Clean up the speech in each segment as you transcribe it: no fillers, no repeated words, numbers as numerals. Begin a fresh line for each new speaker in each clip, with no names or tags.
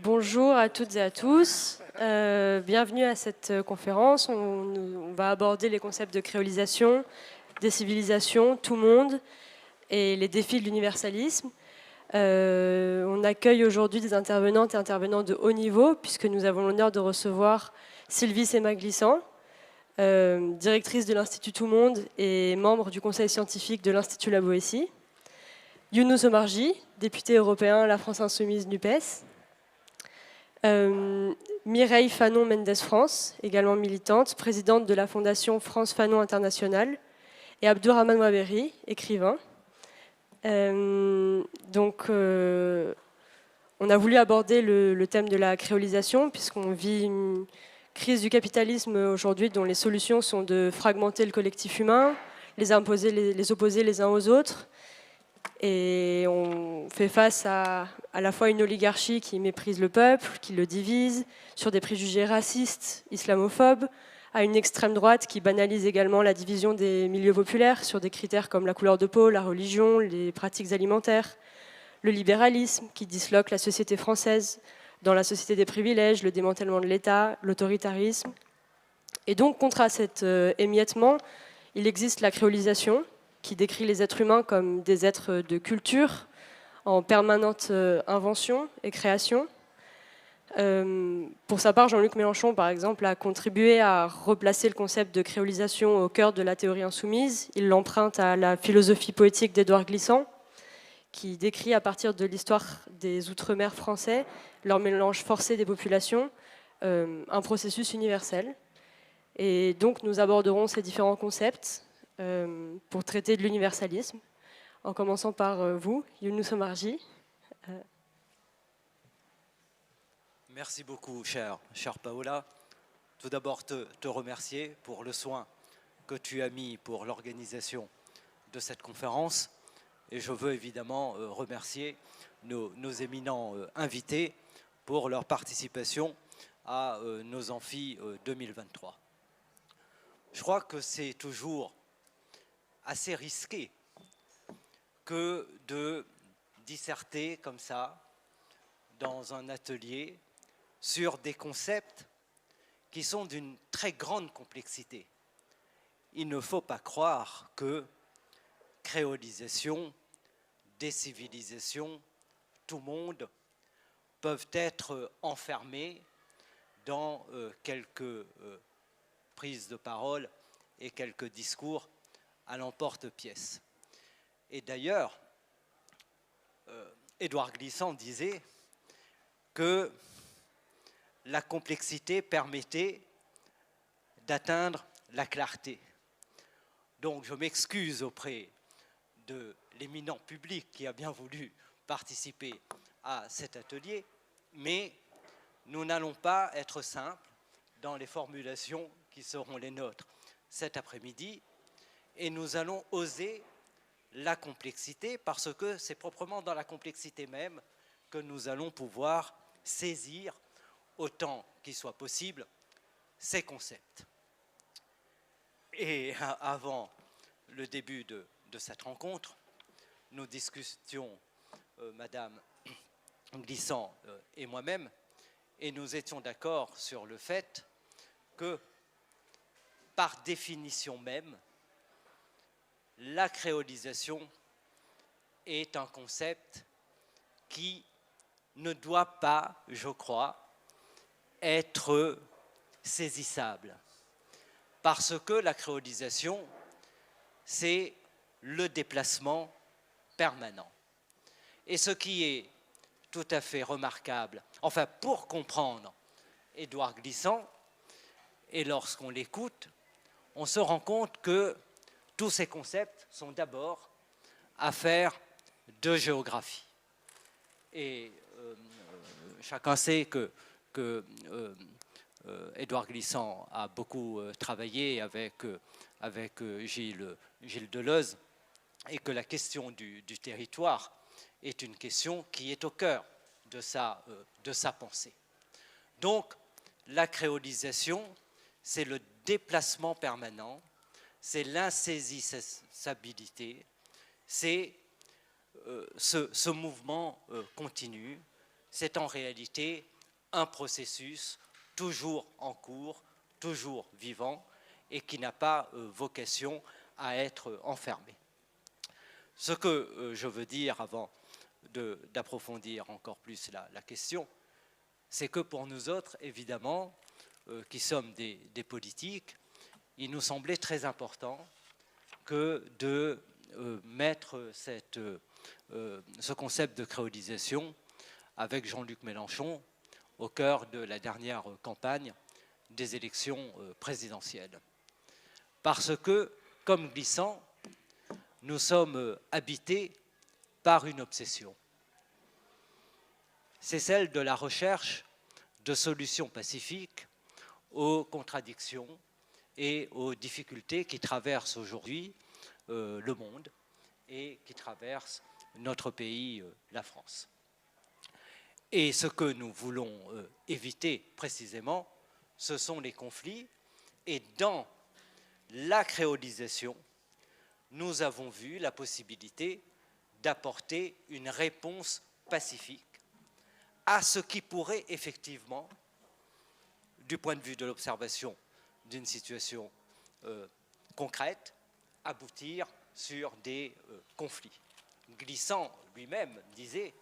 Bonjour à toutes et à tous. Bienvenue à cette conférence. On va aborder les concepts de créolisation, des civilisations, tout monde et les défis de l'universalisme. On accueille aujourd'hui des intervenantes et intervenants de haut niveau puisque nous avons l'honneur de recevoir Sylvie Sema-Glissant, directrice de l'Institut Tout Monde et membre du conseil scientifique de l'Institut La Boétie. Younous Omarji, député européen La France Insoumise NUPES. Mireille Fanon Mendes France, également militante, présidente de la fondation France Fanon International, et Abdourahmane Waberi, écrivain. On a voulu aborder le thème de la créolisation, puisqu'on vit une crise du capitalisme aujourd'hui dont les solutions sont de fragmenter le collectif humain, les opposer les uns aux autres. Et on fait face à la fois une oligarchie qui méprise le peuple, qui le divise, sur des préjugés racistes, islamophobes, à une extrême droite qui banalise également la division des milieux populaires sur des critères comme la couleur de peau, la religion, les pratiques alimentaires, le libéralisme qui disloque la société française dans la société des privilèges, le démantèlement de l'État, l'autoritarisme. Et donc, contre cet émiettement, il existe la créolisation, qui décrit les êtres humains comme des êtres de culture, en permanente invention et création. Pour sa part, Jean-Luc Mélenchon, par exemple, a contribué à replacer le concept de créolisation au cœur de la théorie insoumise. Il l'emprunte à la philosophie poétique d'Édouard Glissant, qui décrit à partir de l'histoire des Outre-mer français, leur mélange forcé des populations, un processus universel. Et donc nous aborderons ces différents concepts pour traiter de l'universalisme, en commençant par vous, Younous Omarji.
Merci beaucoup, chère Paola. Tout d'abord, te remercier pour le soin que tu as mis pour l'organisation de cette conférence. Et je veux évidemment remercier nos éminents invités pour leur participation à nos amphis 2023. Je crois que c'est toujours assez risqué que de disserter comme ça dans un atelier sur des concepts qui sont d'une très grande complexité. Il ne faut pas croire que créolisation, décivilisation, tout monde peuvent être enfermés dans quelques prises de parole et quelques discours à l'emporte-pièce. Et d'ailleurs, Édouard Glissant disait que la complexité permettait d'atteindre la clarté. Donc je m'excuse auprès de l'éminent public qui a bien voulu participer à cet atelier, mais nous n'allons pas être simples dans les formulations qui seront les nôtres cet après-midi, et nous allons oser la complexité, parce que c'est proprement dans la complexité même que nous allons pouvoir saisir, autant qu'il soit possible, ces concepts. Et avant le début de cette rencontre, nous discutions, Madame Glissant et moi-même, et nous étions d'accord sur le fait que, par définition même, la créolisation est un concept qui ne doit pas, je crois, être saisissable. Parce que la créolisation, c'est le déplacement permanent. Et ce qui est tout à fait remarquable, enfin pour comprendre Édouard Glissant, et lorsqu'on l'écoute, on se rend compte que tous ces concepts sont d'abord affaires de géographie. Et chacun sait que Édouard Glissant a beaucoup travaillé avec Gilles Deleuze, et que la question du territoire est une question qui est au cœur de sa pensée. Donc, la créolisation, c'est le déplacement permanent, c'est l'insaisissabilité, c'est ce mouvement continu c'est en réalité un processus toujours en cours, toujours vivant, et qui n'a pas vocation à être enfermé. Ce que je veux dire avant d'approfondir encore plus la question, c'est que pour nous autres, évidemment, qui sommes des politiques, il nous semblait très important que de mettre ce concept de créolisation avec Jean-Luc Mélenchon au cœur de la dernière campagne des élections présidentielles. Parce que, comme Glissant, nous sommes habités par une obsession. C'est celle de la recherche de solutions pacifiques aux contradictions et aux difficultés qui traversent aujourd'hui le monde et qui traversent notre pays, la France. Et ce que nous voulons éviter précisément, ce sont les conflits. Et dans la créolisation, nous avons vu la possibilité d'apporter une réponse pacifique à ce qui pourrait effectivement, du point de vue de l'observation d'une situation concrète, aboutir sur des conflits. Glissant lui-même disait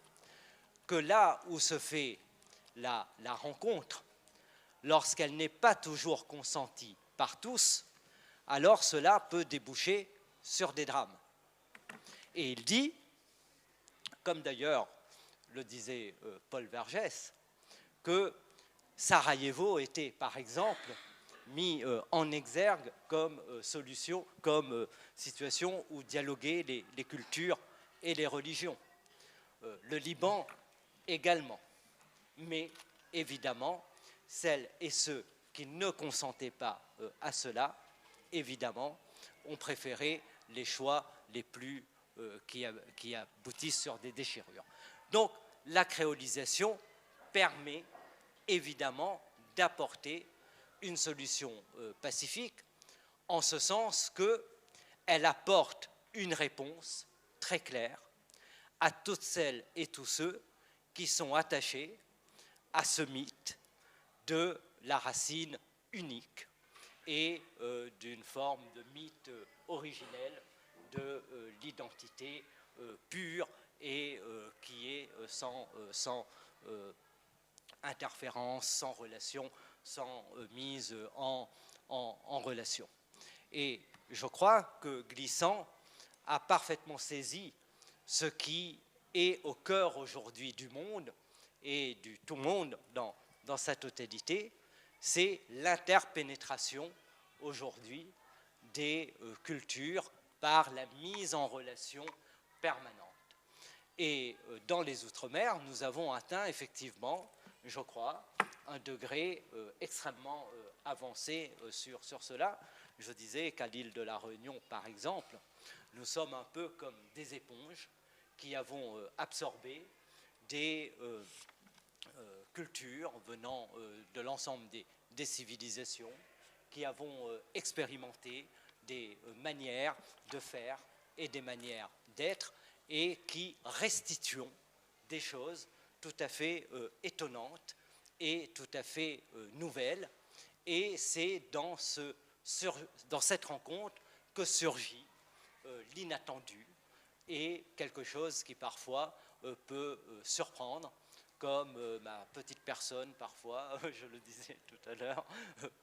que là où se fait la rencontre, lorsqu'elle n'est pas toujours consentie par tous, alors cela peut déboucher sur des drames. Et il dit, comme d'ailleurs le disait Paul Vergès, que Sarajevo était, par exemple, mis en exergue comme solution, comme situation où dialoguaient les cultures et les religions. Le Liban également. Mais évidemment, celles et ceux qui ne consentaient pas à cela, évidemment, ont préféré les choix les plus qui aboutissent sur des déchirures. Donc, la créolisation permet évidemment d'apporter une solution pacifique, en ce sens qu'elle apporte une réponse très claire à toutes celles et tous ceux qui sont attachés à ce mythe de la racine unique et d'une forme de mythe originel de l'identité pure et qui est sans interférence, sans relation, sans mise en relation. Et je crois que Glissant a parfaitement saisi ce qui est au cœur aujourd'hui du monde et du tout monde dans sa totalité, c'est l'interpénétration aujourd'hui des cultures par la mise en relation permanente. Et dans les Outre-mer, nous avons atteint effectivement, je crois, un degré extrêmement avancé sur cela. Je disais qu'à l'île de la Réunion, par exemple, nous sommes un peu comme des éponges qui avons absorbé des cultures venant de l'ensemble des civilisations, qui avons expérimenté des manières de faire et des manières d'être, et qui restituons des choses tout à fait étonnantes et tout à fait nouvelles. Et c'est dans cette rencontre que surgit l'inattendu et quelque chose qui parfois peut surprendre, comme ma petite personne parfois, je le disais tout à l'heure,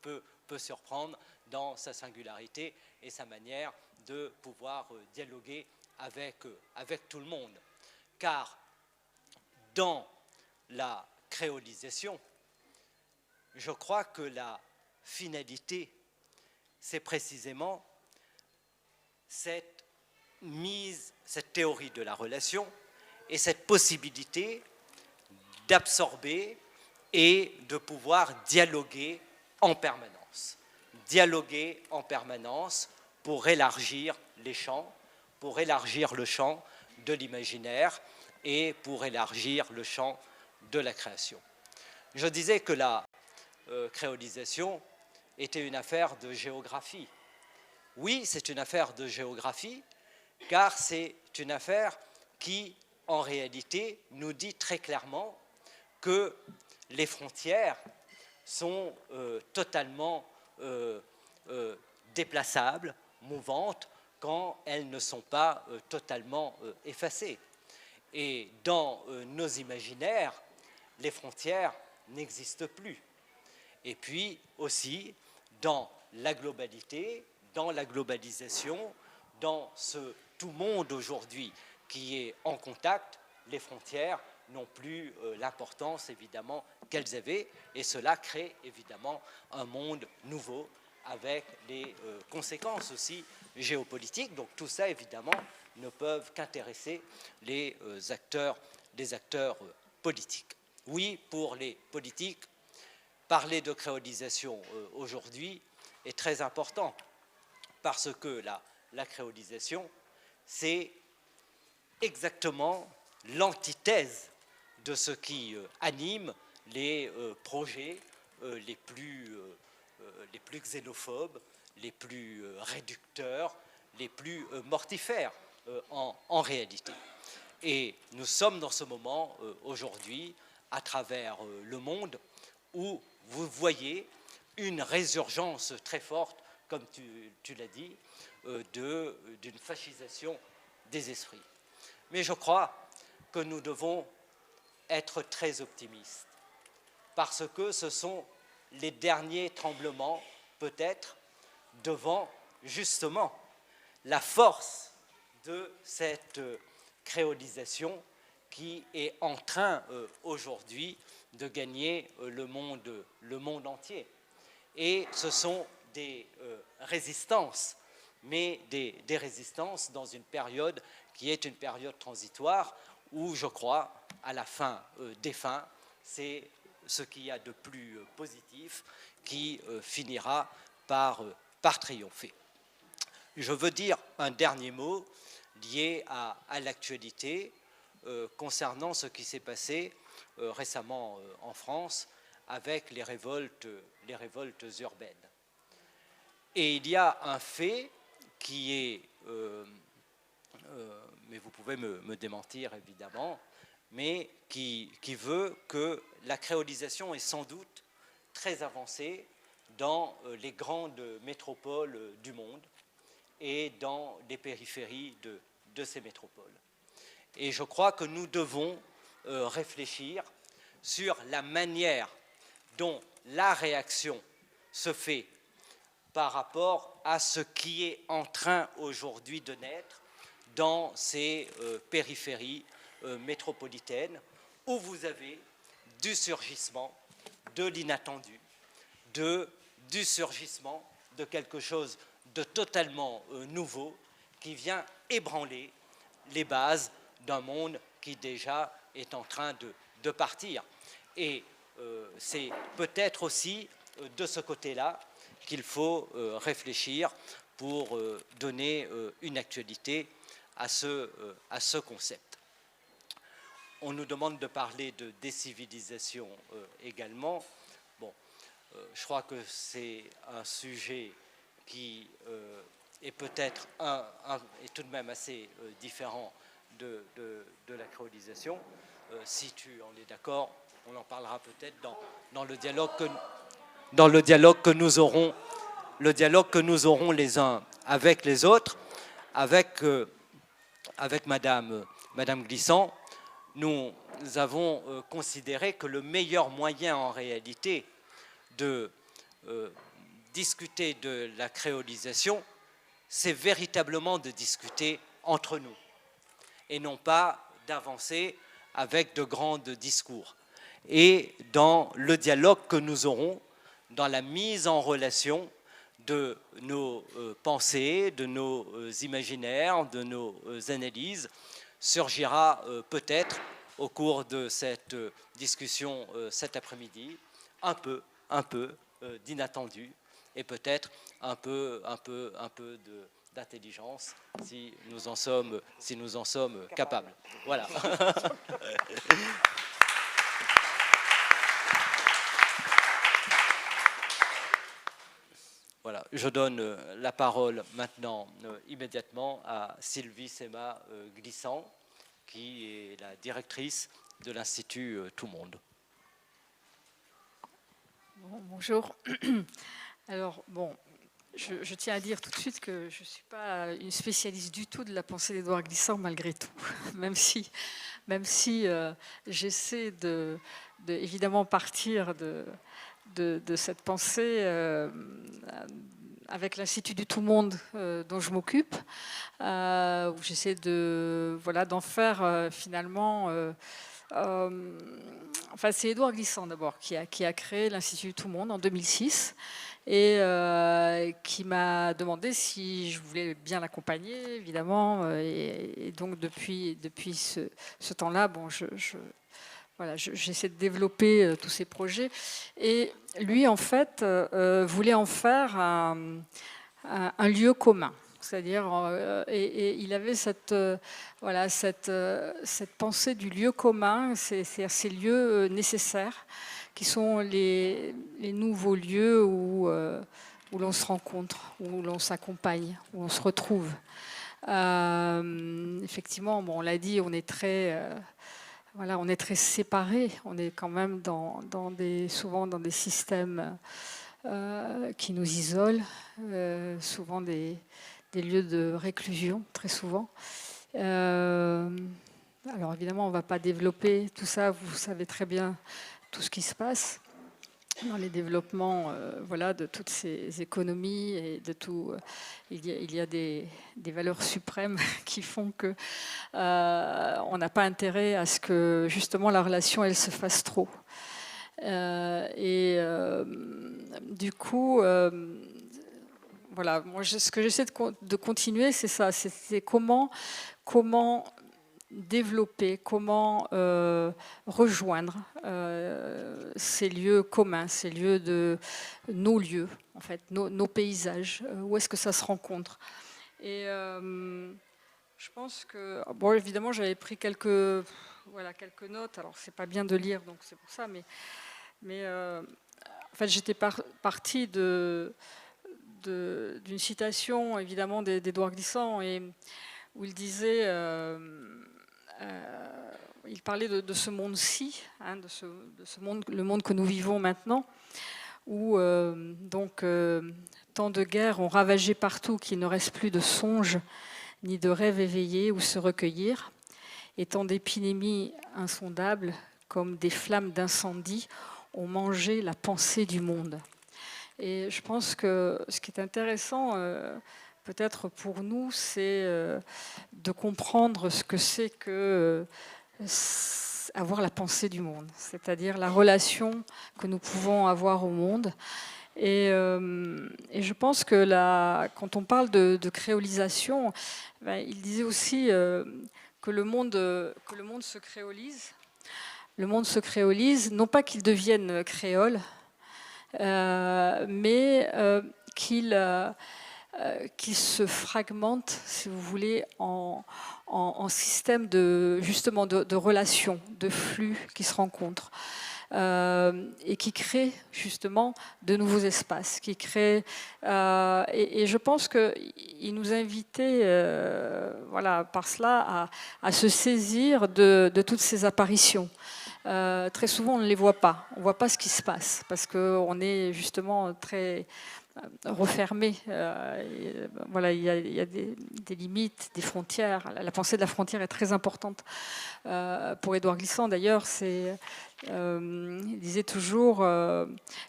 peut surprendre dans sa singularité et sa manière de pouvoir dialoguer avec tout le monde. Car dans la créolisation, je crois que la finalité, c'est précisément cette théorie de la relation et cette possibilité d'absorber et de pouvoir dialoguer en permanence. Dialoguer en permanence pour élargir les champs, pour élargir le champ de l'imaginaire et pour élargir le champ de la création. Je disais que la créolisation était une affaire de géographie. Oui, c'est une affaire de géographie, car c'est une affaire qui, en réalité, nous dit très clairement que les frontières sont totalement déplaçables, mouvantes, quand elles ne sont pas totalement effacées. Et dans nos imaginaires, les frontières n'existent plus. Et puis aussi, dans la globalité, dans la globalisation, dans ce tout monde aujourd'hui qui est en contact, les frontières n'ont plus l'importance évidemment qu'elles avaient, et cela crée évidemment un monde nouveau avec des conséquences aussi géopolitiques. Donc tout ça évidemment ne peuvent qu'intéresser les acteurs politiques. Oui, pour les politiques, parler de créolisation aujourd'hui est très important, parce que la créolisation, c'est exactement l'antithèse de ce qui anime les projets les plus xénophobes, les plus réducteurs, les plus mortifères en réalité. Et nous sommes dans ce moment aujourd'hui, à travers le monde, où vous voyez une résurgence très forte, comme tu l'as dit, d'une fascisation des esprits. Mais je crois que nous devons être très optimistes, parce que ce sont les derniers tremblements, peut-être, devant justement la force de cette créolisation qui est en train aujourd'hui de gagner le monde entier. Et ce sont des résistances, mais des résistances dans une période qui est une période transitoire, où je crois, à la fin des fins, c'est ce qu'il y a de plus positif qui finira par triompher. Je veux dire un dernier mot lié à l'actualité concernant ce qui s'est passé récemment en France avec les révoltes urbaines. Et il y a un fait qui est, mais vous pouvez me démentir évidemment, mais qui veut que la créolisation est sans doute très avancée dans les grandes métropoles du monde et dans les périphéries de ces métropoles. Et je crois que nous devons réfléchir sur la manière dont la réaction se fait par rapport à ce qui est en train aujourd'hui de naître dans ces périphéries métropolitaines, où vous avez du surgissement, de l'inattendu, du surgissement de quelque chose de totalement nouveau qui vient ébranler les bases d'un monde qui déjà est en train de partir. Et c'est peut-être aussi de ce côté-là qu'il faut réfléchir pour donner une actualité à ce concept. On nous demande de parler de décivilisation également. Bon, je crois que c'est un sujet qui est peut-être est tout de même assez différent de la créolisation. Si tu en es d'accord, on en parlera peut-être dans le dialogue que nous aurons, les uns avec les autres, avec Madame Glissant. Nous avons considéré que le meilleur moyen en réalité de discuter de la créolisation, c'est véritablement de discuter entre nous et non pas d'avancer avec de grands discours. Et dans le dialogue que nous aurons, dans la mise en relation de nos pensées, de nos imaginaires, de nos analyses, surgira peut-être au cours de cette discussion cet après-midi un peu d'inattendu et peut-être un peu d'intelligence si nous en sommes capables. Voilà. Voilà, je donne la parole maintenant immédiatement à Sylvie Sema Glissant, qui est la directrice de l'Institut Tout Monde.
Bonjour. Alors, bon, je tiens à dire tout de suite que je ne suis pas une spécialiste du tout de la pensée d'Édouard Glissant, malgré tout. Même si j'essaie évidemment partir de cette pensée avec l'Institut du Tout-Monde dont je m'occupe, où j'essaie d'en faire finalement... enfin, c'est Édouard Glissant d'abord qui a créé l'Institut du Tout-Monde en 2006 et qui m'a demandé si je voulais bien l'accompagner, évidemment. Et donc depuis ce temps-là, bon, j'essaie de développer tous ces projets. Et lui, en fait, voulait en faire un lieu commun. C'est-à-dire, et il avait cette pensée du lieu commun, c'est-à-dire ces lieux nécessaires, qui sont les nouveaux lieux où l'on se rencontre, où l'on s'accompagne, où on se retrouve. Effectivement, bon, on l'a dit, on est très séparés. On est quand même souvent dans des systèmes qui nous isolent, souvent des lieux de réclusion, très souvent. Alors évidemment, on ne va pas développer tout ça. Vous savez très bien tout ce qui se passe dans les développements de toutes ces économies et de tout. Il y a des valeurs suprêmes qui font que on n'a pas intérêt à ce que justement la relation elle se fasse trop. Du coup, voilà, moi ce que j'essaie de continuer, c'est ça, c'est comment développer, comment rejoindre ces lieux communs, ces lieux nos lieux, en fait, nos paysages, où est-ce que ça se rencontre. Et je pense que, bon, évidemment, j'avais pris quelques notes, alors c'est pas bien de lire, donc c'est pour ça, mais en fait, j'étais partie d'une citation, évidemment, d'Édouard Glissant, et où il disait... il parlait de ce monde-ci, hein, de ce monde, le monde que nous vivons maintenant, où tant de guerres ont ravagé partout qu'il ne reste plus de songes ni de rêves éveillés où se recueillir, et tant d'épidémies insondables comme des flammes d'incendie ont mangé la pensée du monde. Et je pense que ce qui est intéressant, peut-être pour nous, c'est de comprendre ce que c'est que avoir la pensée du monde, c'est-à-dire la relation que nous pouvons avoir au monde. Et je pense que quand on parle de créolisation, il disait aussi que le monde se créolise. Le monde se créolise, non pas qu'il devienne créole, mais qu'il se fragmente, si vous voulez, en système justement de relations, de flux qui se rencontrent. Et qui crée justement de nouveaux espaces, et je pense qu'il nous invitait par cela à se saisir de toutes ces apparitions. Très souvent on ne les voit pas, on ne voit pas ce qui se passe parce qu'on est justement très refermé. Il y a des limites, des frontières. La pensée de la frontière est très importante pour Édouard Glissant. D'ailleurs, il disait toujours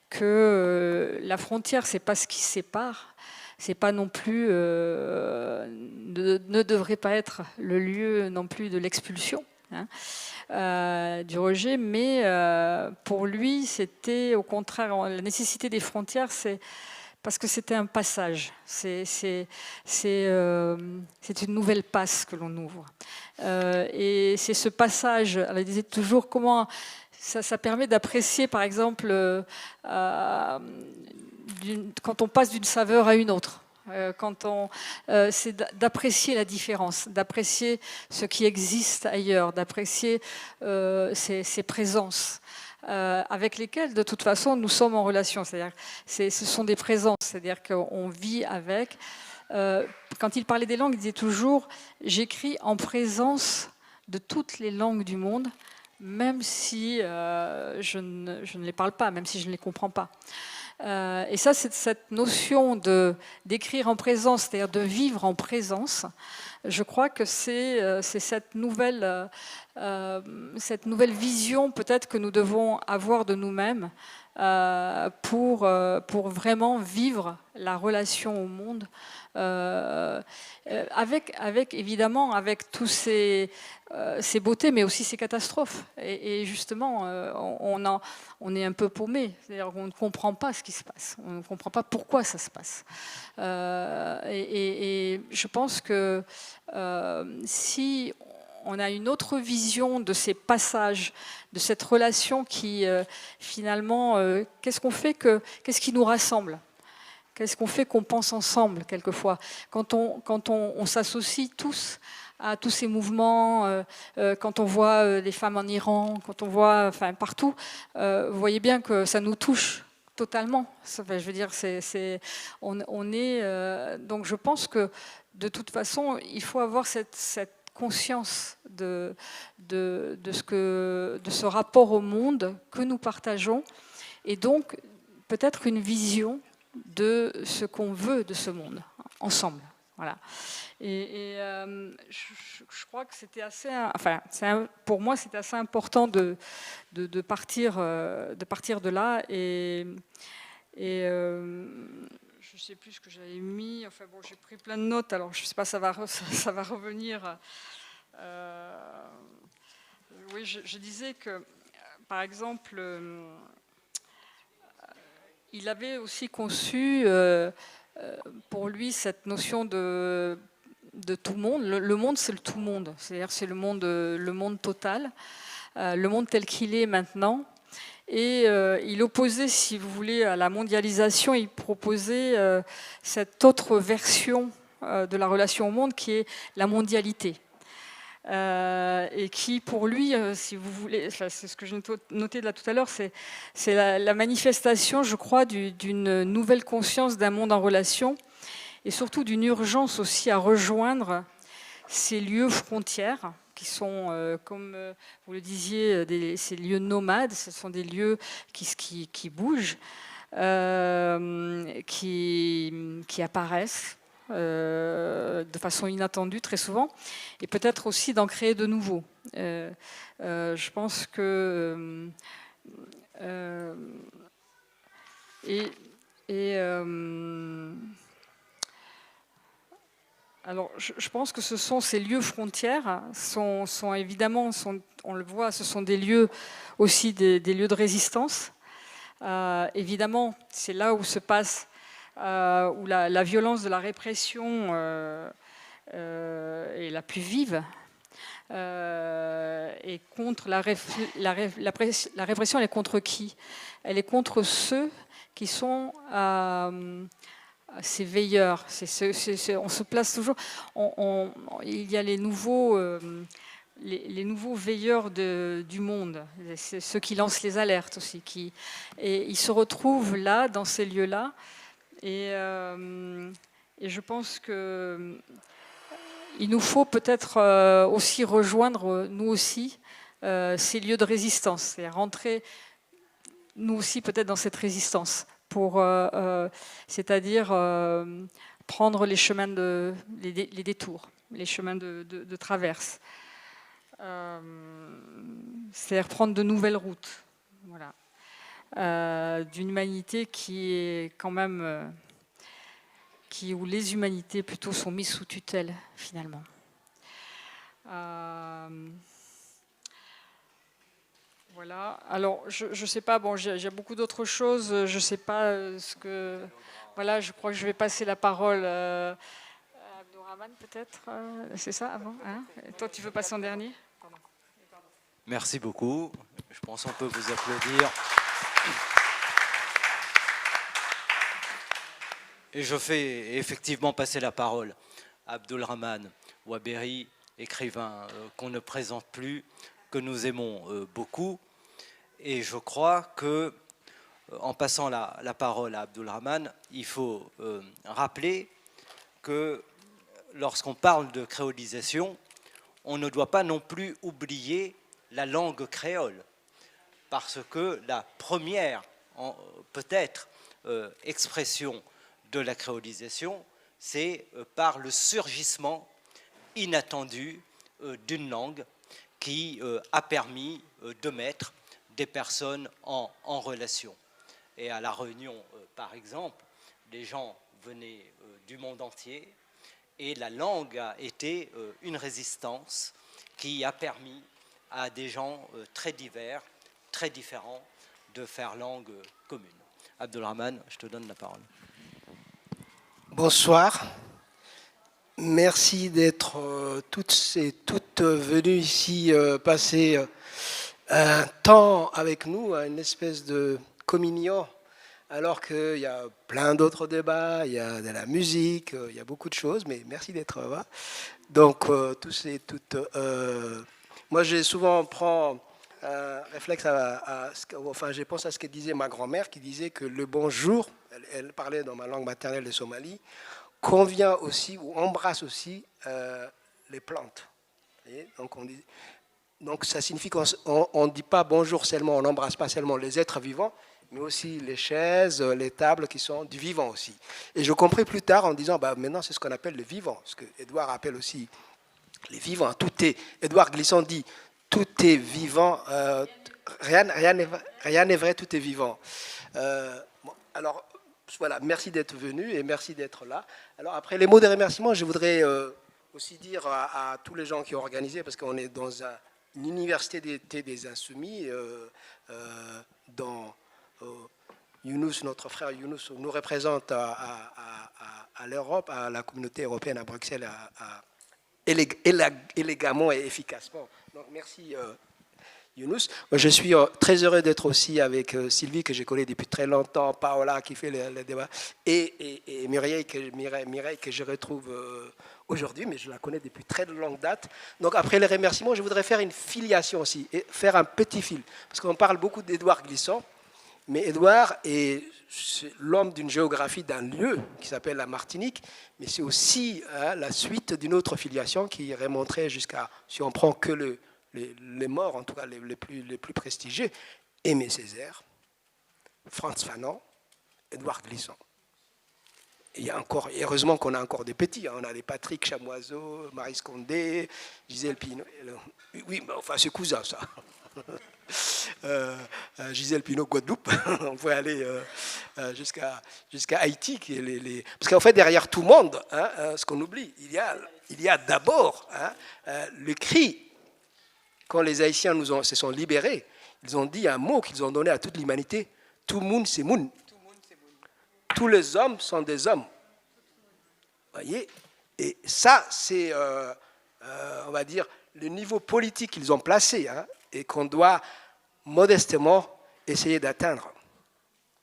que la frontière, c'est pas ce qui sépare. C'est pas non plus ne devrait pas être le lieu non plus de l'expulsion. Hein, du rejet, mais pour lui, c'était au contraire la nécessité des frontières, c'est parce que c'était un passage, c'est une nouvelle passe que l'on ouvre. Et c'est ce passage, elle disait toujours comment ça permet d'apprécier, par exemple, quand on passe d'une saveur à une autre. C'est d'apprécier la différence, d'apprécier ce qui existe ailleurs, d'apprécier ces présences avec lesquelles, de toute façon, nous sommes en relation. C'est-à-dire, ce sont des présences, c'est-à-dire qu'on vit avec. Quand il parlait des langues, il disait toujours « J'écris en présence de toutes les langues du monde, même si je ne les parle pas, même si je ne les comprends pas. Et ça, c'est cette notion d'écrire en présence, c'est-à-dire de vivre en présence. Je crois que c'est cette nouvelle vision peut-être que nous devons avoir de nous-mêmes pour vraiment vivre la relation au monde, évidemment avec tous ces beautés, mais aussi ces catastrophes. Et justement, on est un peu paumé, c'est-à-dire qu'on ne comprend pas ce qui se passe, on ne comprend pas pourquoi ça se passe. Et je pense que si on a une autre vision de ces passages, de cette relation qui, finalement, qu'est-ce qui nous rassemble? Qu'est-ce qu'on fait qu'on pense ensemble, quelquefois? Quand on s'associe tous à tous ces mouvements, quand on voit les femmes en Iran, quand on voit partout, vous voyez bien que ça nous touche totalement. Je veux dire, donc je pense que, de toute façon, il faut avoir cette conscience de ce rapport au monde que nous partageons, et donc peut-être une vision de ce qu'on veut de ce monde, ensemble. Voilà. Et je crois que c'était assez... pour moi, c'était assez important de partir de là. Et je ne sais plus ce que j'avais mis. Enfin bon, j'ai pris plein de notes, alors je ne sais pas, ça va revenir. Oui, je disais que, par exemple, il avait aussi conçu pour lui cette notion de tout monde. Le monde, c'est le tout monde, c'est-à-dire c'est le monde total, le monde tel qu'il est maintenant. Et il opposait, si vous voulez, à la mondialisation, il proposait cette autre version de la relation au monde qui est la mondialité. Et qui, pour lui, si vous voulez, c'est ce que j'ai noté là tout à l'heure, c'est la manifestation, je crois, d'une nouvelle conscience d'un monde en relation, et surtout d'une urgence aussi à rejoindre ces lieux frontières, qui sont, comme vous le disiez, ces lieux nomades. Ce sont des lieux qui bougent, qui apparaissent de façon inattendue très souvent, et peut-être aussi d'en créer de nouveaux. Je pense que alors, je pense que ce sont ces lieux frontières, sont évidemment, on le voit, ce sont des lieux aussi des lieux de résistance. Évidemment, c'est là où se passe, où la violence de la répression est la plus vive. Et contre la répression, elle est contre qui? Elle est contre ceux qui sont ces veilleurs. On se place toujours. Il y a les nouveaux veilleurs du monde, c'est ceux qui lancent les alertes aussi, et ils se retrouvent là, dans ces lieux-là, et je pense que il nous faut peut-être aussi rejoindre, nous aussi, ces lieux de résistance, c'est-à-dire rentrer, nous aussi, peut-être dans cette résistance, c'est-à-dire prendre les chemins les détours, les chemins de traverse. C'est-à-dire prendre de nouvelles routes, voilà, d'une humanité qui est quand même, où les humanités plutôt sont mises sous tutelle finalement. Voilà. Alors, je ne sais pas. Bon, j'ai beaucoup d'autres choses. Je ne sais pas ce que. Voilà. Je crois que je vais passer la parole à Abdourahmane, peut-être. C'est ça avant, hein? Et toi, tu veux passer en dernier? Pardon.
Merci beaucoup. Je pense qu'on peut vous applaudir. Et je fais effectivement passer la parole à Abdourahmane Ouaberi, écrivain qu'on ne présente plus, que nous aimons beaucoup. Et je crois que, en passant la parole à Abdourahmane, il faut rappeler que lorsqu'on parle de créolisation, on ne doit pas non plus oublier la langue créole, parce que la première, peut-être, expression de la créolisation, c'est par le surgissement inattendu d'une langue qui a permis de mettre des personnes en relation. Et à La Réunion, par exemple, les gens venaient du monde entier et la langue a été une résistance qui a permis à des gens très divers, très différents, de faire langue commune. Abdelrahman, je te donne la parole.
Bonsoir. Merci d'être toutes venues ici passer un temps avec nous, une espèce de communion, alors qu'il y a plein d'autres débats, il y a de la musique, il y a beaucoup de choses, mais merci d'être là. Donc, tous et toutes... moi, j'ai souvent prends un réflexe enfin, je pense à ce que disait ma grand-mère, qui disait que le bonjour, elle parlait dans ma langue maternelle de Somalie, convient aussi ou embrasse aussi les plantes. Donc ça signifie qu'on ne dit pas bonjour seulement, on n'embrasse pas seulement les êtres vivants, mais aussi les chaises, les tables qui sont du vivant aussi. Et je compris plus tard en disant, maintenant c'est ce qu'on appelle le vivant, ce que Édouard appelle aussi les vivants. Édouard Glissant dit, tout est vivant, rien n'est vrai, tout est vivant. Alors, voilà, merci d'être venu et merci d'être là. Alors, après les mots de remerciement, je voudrais aussi dire à tous les gens qui ont organisé, parce qu'on est dans une université d'été des Insoumis, dont Younous, notre frère Younous, nous représente à l'Europe, à la communauté européenne à Bruxelles, élégamment et efficacement. Donc, merci Younous. Moi, je suis très heureux d'être aussi avec Sylvie, que je connais depuis très longtemps, Paola, qui fait les débats, et Mireille, que je retrouve aujourd'hui, mais je la connais depuis très longue date. Donc, après les remerciements, je voudrais faire une filiation aussi, et faire un petit fil, parce qu'on parle beaucoup d'Édouard Glissant, mais Édouard est l'homme d'une géographie d'un lieu qui s'appelle la Martinique, mais c'est aussi la suite d'une autre filiation qui remonterait jusqu'à, si on prend que les morts, en tout cas les plus prestigieux, Aimé Césaire, Frantz Fanon, Édouard Glissant. Et il y a encore, et heureusement qu'on a encore des petits, on a les Patrick Chamoiseau, Maryse Condé, Gisèle Pinault. Oui, mais enfin c'est cousin ça. Gisèle Pinault, Guadeloupe, on pourrait aller jusqu'à Haïti. Parce qu'en fait, derrière tout le monde, ce qu'on oublie, il y a d'abord le cri. Quand les Haïtiens se sont libérés, ils ont dit un mot qu'ils ont donné à toute l'humanité, tout le monde c'est moun. Tous les hommes sont des hommes. Vous voyez? Et ça, c'est, on va dire, le niveau politique qu'ils ont placé, et qu'on doit modestement essayer d'atteindre.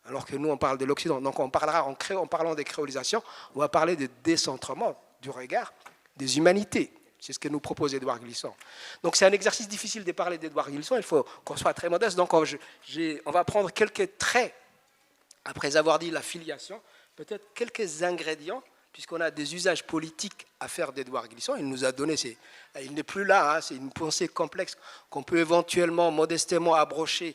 Alors que nous, on parle de l'Occident. Donc, on parlera, en parlant des créolisations, on va parler de décentrement du regard des humanités. C'est ce que nous propose Édouard Glissant. Donc, c'est un exercice difficile de parler d'Édouard Glissant. Il faut qu'on soit très modeste. Donc, on va prendre quelques traits, après avoir dit la filiation, peut-être quelques ingrédients, puisqu'on a des usages politiques à faire d'Édouard Glissant. Il nous a donné, il n'est plus là, c'est une pensée complexe qu'on peut éventuellement, modestement approcher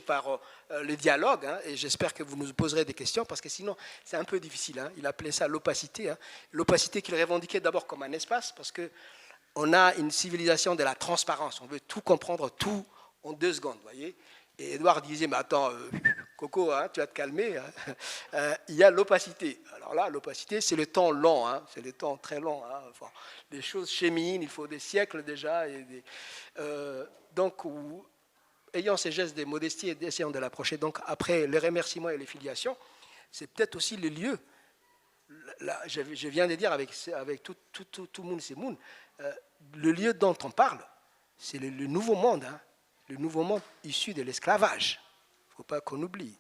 par le dialogue, et j'espère que vous nous poserez des questions, parce que sinon, c'est un peu difficile. Il appelait ça l'opacité. L'opacité qu'il revendiquait d'abord comme un espace, parce qu'on a une civilisation de la transparence. On veut tout comprendre, tout en 2 secondes, vous voyez. Et Édouard disait, mais attends, Coco, tu vas te calmer. Il y a l'opacité. Alors là, l'opacité, c'est le temps long, c'est le temps très long. Enfin, les choses cheminent, il faut des siècles déjà. Donc, ayant ces gestes de modestie et essayant de l'approcher, donc après les remerciements et les filiations, c'est peut-être aussi le lieu. Là, je viens de dire avec tout le monde, c'est monde. Le lieu dont on parle, c'est le nouveau monde. Le nouveau monde issu de l'esclavage. Il ne faut pas qu'on oublie.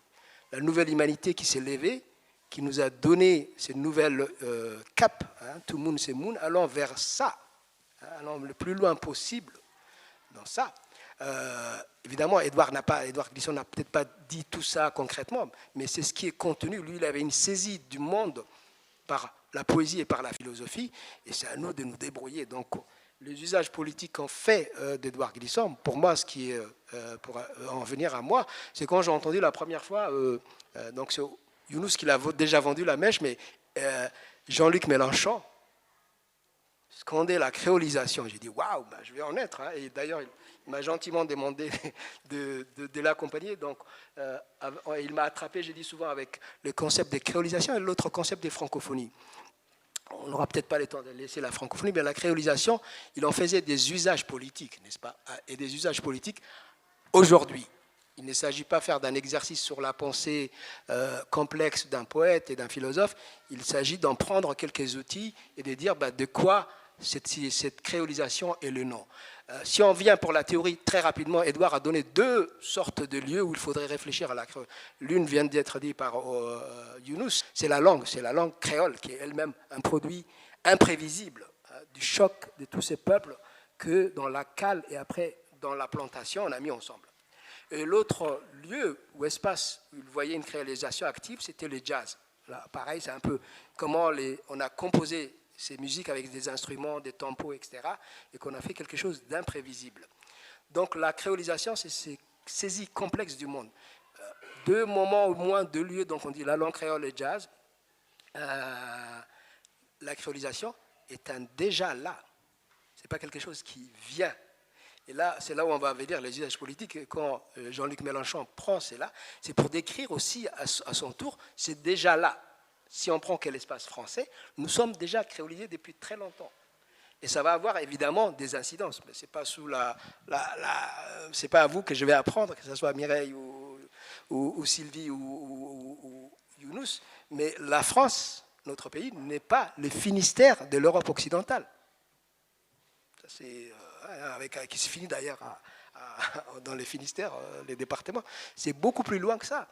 La nouvelle humanité qui s'est levée, qui nous a donné cette nouvelle cap, tout le monde c'est monde, allons vers ça, allons le plus loin possible dans ça. Évidemment, Édouard Glissant n'a peut-être pas dit tout ça concrètement, mais c'est ce qui est contenu. Lui, il avait une saisie du monde par la poésie et par la philosophie, et c'est à nous de nous débrouiller. Donc, les usages politiques qu'ont fait d'Édouard Glissant, pour moi, ce qui est, pour en venir à moi, c'est quand j'ai entendu la première fois, donc c'est Younous qui l'a déjà vendu la mèche, mais Jean-Luc Mélenchon scandait la créolisation. J'ai dit waouh, ben, je vais en être. Hein. Et d'ailleurs, il m'a gentiment demandé de l'accompagner. Donc, il m'a attrapé, j'ai dit souvent, avec le concept de créolisation et l'autre concept de francophonie. On n'aura peut-être pas le temps de laisser la francophonie, mais la créolisation, il en faisait des usages politiques, n'est-ce pas? Et des usages politiques aujourd'hui. Il ne s'agit pas de faire d'un exercice sur la pensée complexe d'un poète et d'un philosophe. Il s'agit d'en prendre quelques outils et de dire de quoi cette créolisation est le nom. Si on vient pour la théorie, très rapidement, Édouard a donné deux sortes de lieux où il faudrait réfléchir à la créole. L'une vient d'être dite par Younous, c'est la langue créole, qui est elle-même un produit imprévisible du choc de tous ces peuples que dans la cale et après dans la plantation, on a mis ensemble. Et l'autre lieu ou espace où il voyait une créolisation active, c'était le jazz. Là, pareil, c'est un peu comment on a composé ces musiques avec des instruments, des tempos, etc., et qu'on a fait quelque chose d'imprévisible. Donc la créolisation, c'est ces saisies complexes du monde. Deux moments, au moins deux lieux, donc on dit la langue créole et jazz. La créolisation est un déjà là. Ce n'est pas quelque chose qui vient. Et là, c'est là où on va venir les usages politiques. Quand Jean-Luc Mélenchon prend cela, c'est pour décrire aussi à son tour, c'est déjà là. Si on prend quel espace français, nous sommes déjà créolisés depuis très longtemps. Et ça va avoir évidemment des incidences. Mais ce n'est pas, c'est pas à vous que je vais apprendre, que ce soit Mireille ou Sylvie ou Younous. Mais la France, notre pays, n'est pas le Finistère de l'Europe occidentale. Ça, c'est, qui se finit d'ailleurs dans les Finistères, les départements. C'est beaucoup plus loin que ça.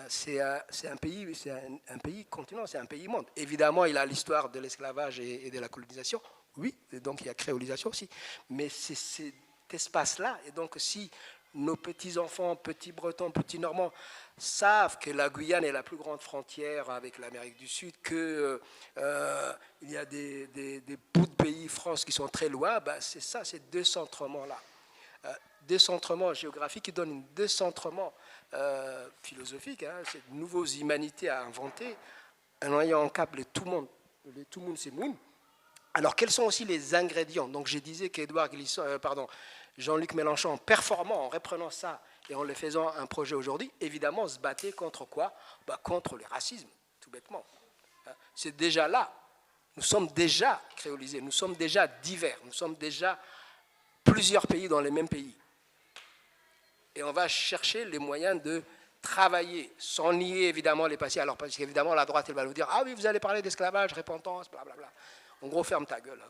C'est un pays continent, c'est un pays monde. Évidemment, il a l'histoire de l'esclavage et de la colonisation, oui, et donc il y a créolisation aussi. Mais c'est cet espace-là, et donc si nos petits-enfants, petits Bretons, petits Normands, savent que la Guyane est la plus grande frontière avec l'Amérique du Sud, qu'il y a des bouts de pays, France, qui sont très loin, c'est ça, ces décentrements-là. Décentrement géographique qui donne un décentrement philosophique, c'est de nouvelles humanités à inventer, en ayant en cap le tout monde c'est moun. Alors quels sont aussi les ingrédients? Donc je disais Jean-Luc Mélenchon, en performant, en reprenant ça et en le faisant un projet aujourd'hui, évidemment se battait contre quoi? Contre le racisme, tout bêtement. C'est déjà là. Nous sommes déjà créolisés, nous sommes déjà divers, nous sommes déjà plusieurs pays dans les mêmes pays. Et on va chercher les moyens de travailler, sans nier évidemment les passés. Alors, parce qu'évidemment, la droite, elle va nous dire « Ah oui, vous allez parler d'esclavage, repentance, blablabla. » En gros, ferme ta gueule.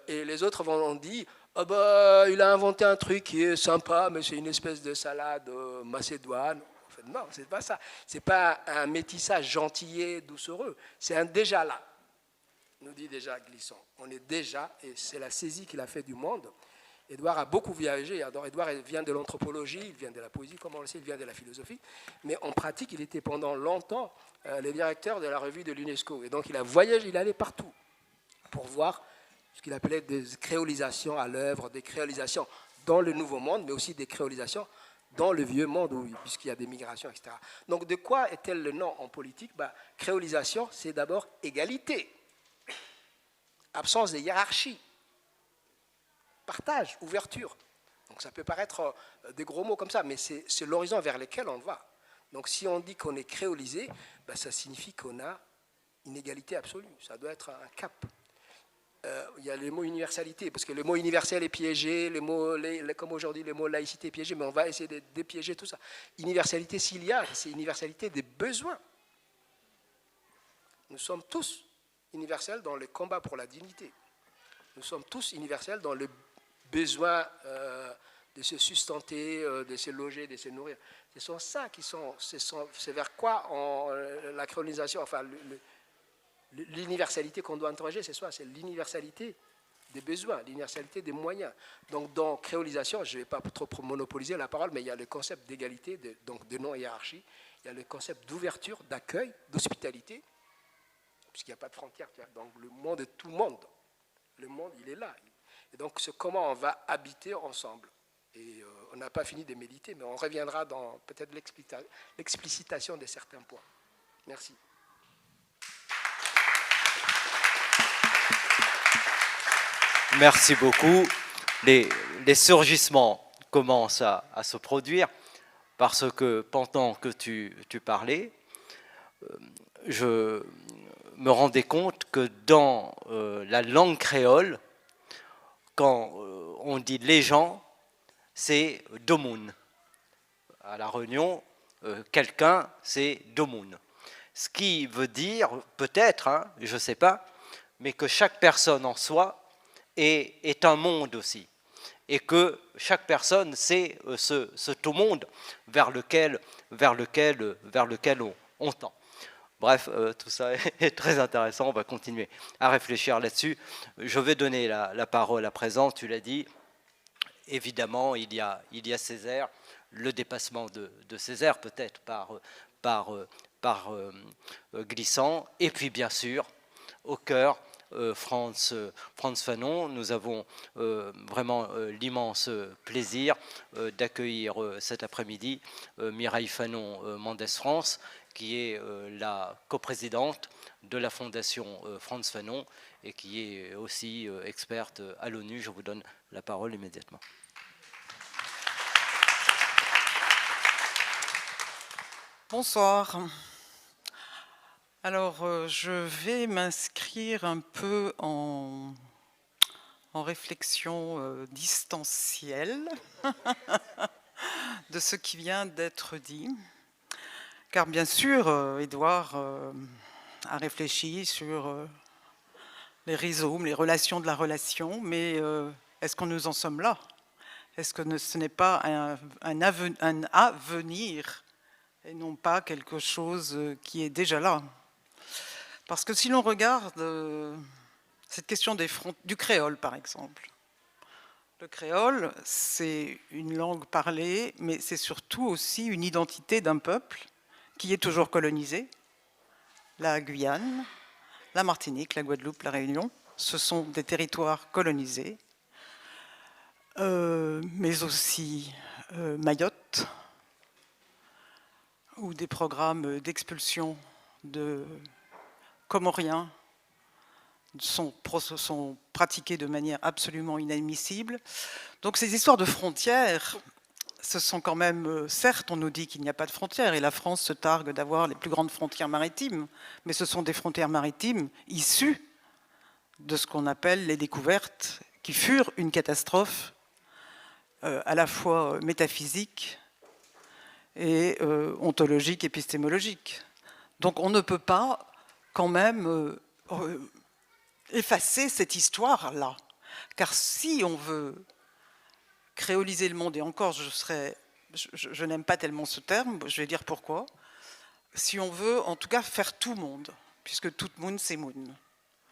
Et les autres vont dire « Ah bah, il a inventé un truc qui est sympa, mais c'est une espèce de salade macédoine. » En fait, non, c'est pas ça. C'est pas un métissage gentillet, doucereux. C'est un déjà là, nous dit déjà Glissant. On est déjà, et c'est la saisie qu'il a fait du monde. Édouard a beaucoup voyagé. Édouard vient de l'anthropologie, il vient de la poésie, comme on le sait, il vient de la philosophie. Mais en pratique, il était pendant longtemps le directeur de la revue de l'UNESCO. Et donc, il a voyagé, il allait partout pour voir ce qu'il appelait des créolisations à l'œuvre, des créolisations dans le Nouveau Monde, mais aussi des créolisations dans le Vieux Monde, puisqu'il y a des migrations, etc. Donc, de quoi est-elle le nom en politique? Créolisation, c'est d'abord égalité, absence de hiérarchie, partage, ouverture. Donc ça peut paraître des gros mots comme ça, mais c'est l'horizon vers lequel on va. Donc si on dit qu'on est créolisé, ça signifie qu'on a une égalité absolue. Ça doit être un cap. Il y a le mot universalité, parce que le mot universel est piégé, comme aujourd'hui le mot laïcité est piégé, mais on va essayer de dépiéger tout ça. Universalité, s'il y a, c'est universalité des besoins. Nous sommes tous universels dans le combat pour la dignité. Nous sommes tous universels dans le besoin de se sustenter, de se loger, de se nourrir. Ce sont ça qui sont, c'est vers quoi la créolisation, enfin l'universalité qu'on doit interroger, c'est l'universalité des besoins, l'universalité des moyens. Donc dans créolisation, je ne vais pas trop monopoliser la parole, mais il y a le concept d'égalité, donc de non-hiérarchie, il y a le concept d'ouverture, d'accueil, d'hospitalité, puisqu'il n'y a pas de frontières, donc le monde est tout le monde. Le monde, il est là. Et donc, c'est comment on va habiter ensemble. Et on n'a pas fini de méditer, mais on reviendra dans peut-être l'explicitation de certains points. Merci.
Merci beaucoup. Les surgissements commencent à se produire parce que pendant que tu parlais, je me rendais compte que dans la langue créole, quand on dit les gens, c'est domoun. À La Réunion, quelqu'un, c'est domoun. Ce qui veut dire, peut-être, hein, je ne sais pas, mais que chaque personne en soi est un monde aussi. Et que chaque personne, c'est ce tout monde vers lequel on tend. Bref, tout ça est très intéressant, on va continuer à réfléchir là-dessus. Je vais donner la parole à présent, tu l'as dit. Évidemment, il y a Césaire, le dépassement de Césaire peut-être par Glissant, et puis bien sûr, au cœur, Frantz Fanon. Nous avons vraiment l'immense plaisir d'accueillir cet après-midi Mireille Fanon Mendes France, qui est la coprésidente de la Fondation Frantz Fanon et qui est aussi experte à l'ONU. Je vous donne la parole immédiatement.
Bonsoir. Alors, je vais m'inscrire un peu en réflexion distancielle de ce qui vient d'être dit. Car bien sûr, Édouard a réfléchi sur les rhizomes, les relations de la relation, mais est-ce que nous en sommes là? Est-ce que ce n'est pas un avenir et non pas quelque chose qui est déjà là? Parce que si l'on regarde cette question du créole, par exemple, le créole, c'est une langue parlée, mais c'est surtout aussi une identité d'un peuple qui est toujours colonisé. La Guyane, la Martinique, la Guadeloupe, la Réunion, ce sont des territoires colonisés, mais aussi Mayotte, où des programmes d'expulsion de Comoriens sont pratiqués de manière absolument inadmissible. Donc ces histoires de frontières, ce sont quand même, certes, on nous dit qu'il n'y a pas de frontières, et la France se targue d'avoir les plus grandes frontières maritimes, mais ce sont des frontières maritimes issues de ce qu'on appelle les découvertes, qui furent une catastrophe à la fois métaphysique et ontologique, épistémologique. Donc on ne peut pas quand même effacer cette histoire-là. Car si on veut créoliser le monde, et encore je n'aime pas tellement ce terme, je vais dire pourquoi, si on veut en tout cas faire tout monde, puisque tout monde c'est monde.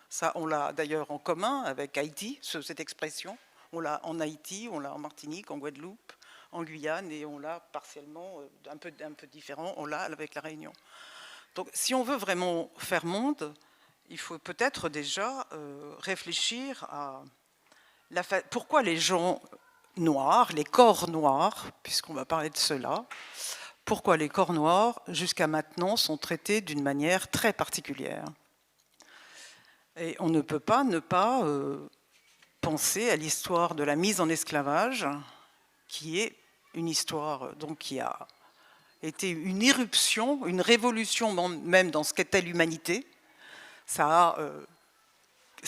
Ça on l'a d'ailleurs en commun avec Haïti, cette expression, on l'a en Haïti, on l'a en Martinique, en Guadeloupe, en Guyane, et on l'a partiellement, un peu différent, on l'a avec la Réunion. Donc si on veut vraiment faire monde, il faut peut-être déjà réfléchir à pourquoi les gens noirs, les corps noirs, puisqu'on va parler de cela, pourquoi les corps noirs, jusqu'à maintenant, sont traités d'une manière très particulière. Et on ne peut pas ne pas penser à l'histoire de la mise en esclavage, qui est une histoire donc, qui a été une irruption, une révolution même dans ce qu'était l'humanité. Ça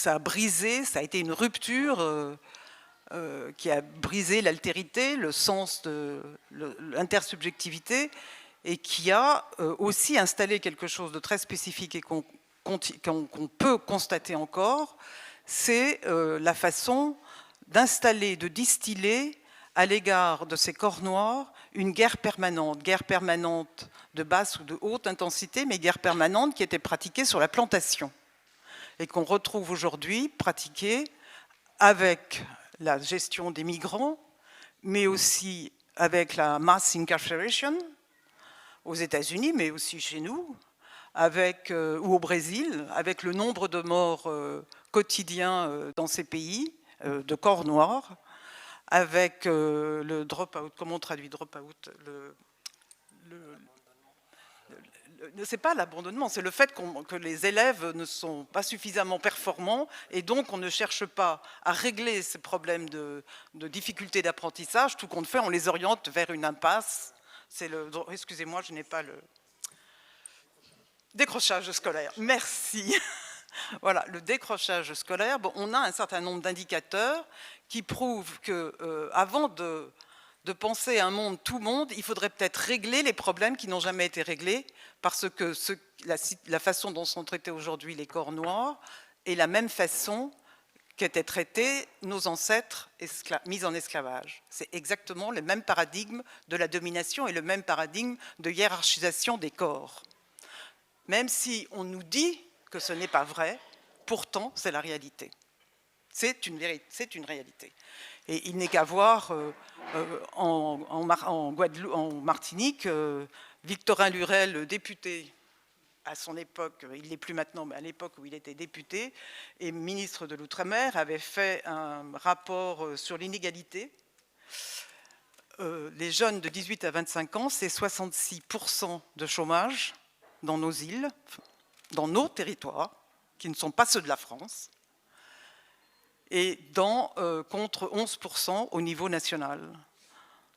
a brisé, ça a été une rupture qui a brisé l'altérité, le sens de l'intersubjectivité, et qui a aussi installé quelque chose de très spécifique et qu'on peut constater encore, c'est la façon d'installer, de distiller à l'égard de ces corps noirs une guerre permanente de basse ou de haute intensité, mais guerre permanente qui était pratiquée sur la plantation et qu'on retrouve aujourd'hui pratiquée avec la gestion des migrants, mais aussi avec la mass incarceration aux États-Unis, mais aussi chez nous, ou au Brésil, avec le nombre de morts quotidiens dans ces pays, de corps noirs, avec le drop-out, comment on traduit drop-out, c'est pas l'abandonnement, c'est le fait que les élèves ne sont pas suffisamment performants et donc on ne cherche pas à régler ces problèmes de difficulté d'apprentissage. Tout compte fait, on les oriente vers une impasse. Excusez-moi, je n'ai pas le décrochage scolaire. Merci. Voilà, le décrochage scolaire. Bon, on a un certain nombre d'indicateurs qui prouvent que avant de penser à un monde tout monde, il faudrait peut-être régler les problèmes qui n'ont jamais été réglés, parce que la façon dont sont traités aujourd'hui les corps noirs est la même façon qu'étaient traités nos ancêtres mis en esclavage. C'est exactement le même paradigme de la domination et le même paradigme de hiérarchisation des corps. Même si on nous dit que ce n'est pas vrai, pourtant c'est la réalité. C'est une réalité. Et il n'est qu'à voir en Martinique, Victorin Lurel, député à son époque, il ne l'est plus maintenant, mais à l'époque où il était député et ministre de l'Outre-mer, avait fait un rapport sur l'inégalité. Les jeunes de 18 à 25 ans, c'est 66% de chômage dans nos îles, dans nos territoires, qui ne sont pas ceux de la France, et contre 11% au niveau national.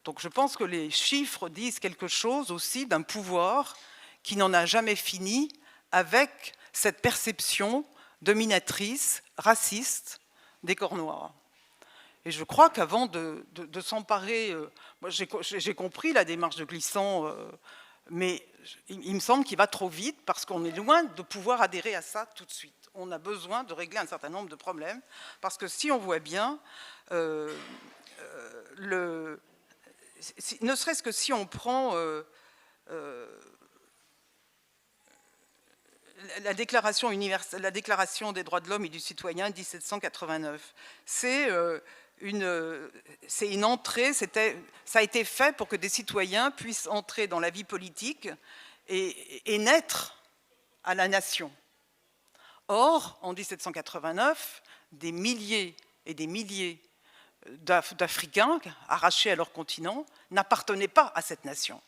Donc je pense que les chiffres disent quelque chose aussi d'un pouvoir qui n'en a jamais fini avec cette perception dominatrice, raciste des corps noirs. Et je crois qu'avant de s'emparer, moi j'ai compris la démarche de Glissant, mais il me semble qu'il va trop vite parce qu'on est loin de pouvoir adhérer à ça tout de suite. On a besoin de régler un certain nombre de problèmes, parce que si on voit bien, ne serait-ce que si on prend la déclaration des droits de l'homme et du citoyen de 1789, c'est une entrée, ça a été fait pour que des citoyens puissent entrer dans la vie politique et naître à la nation. Or, en 1789, des milliers et des milliers d'Africains arrachés à leur continent n'appartenaient pas à cette nation.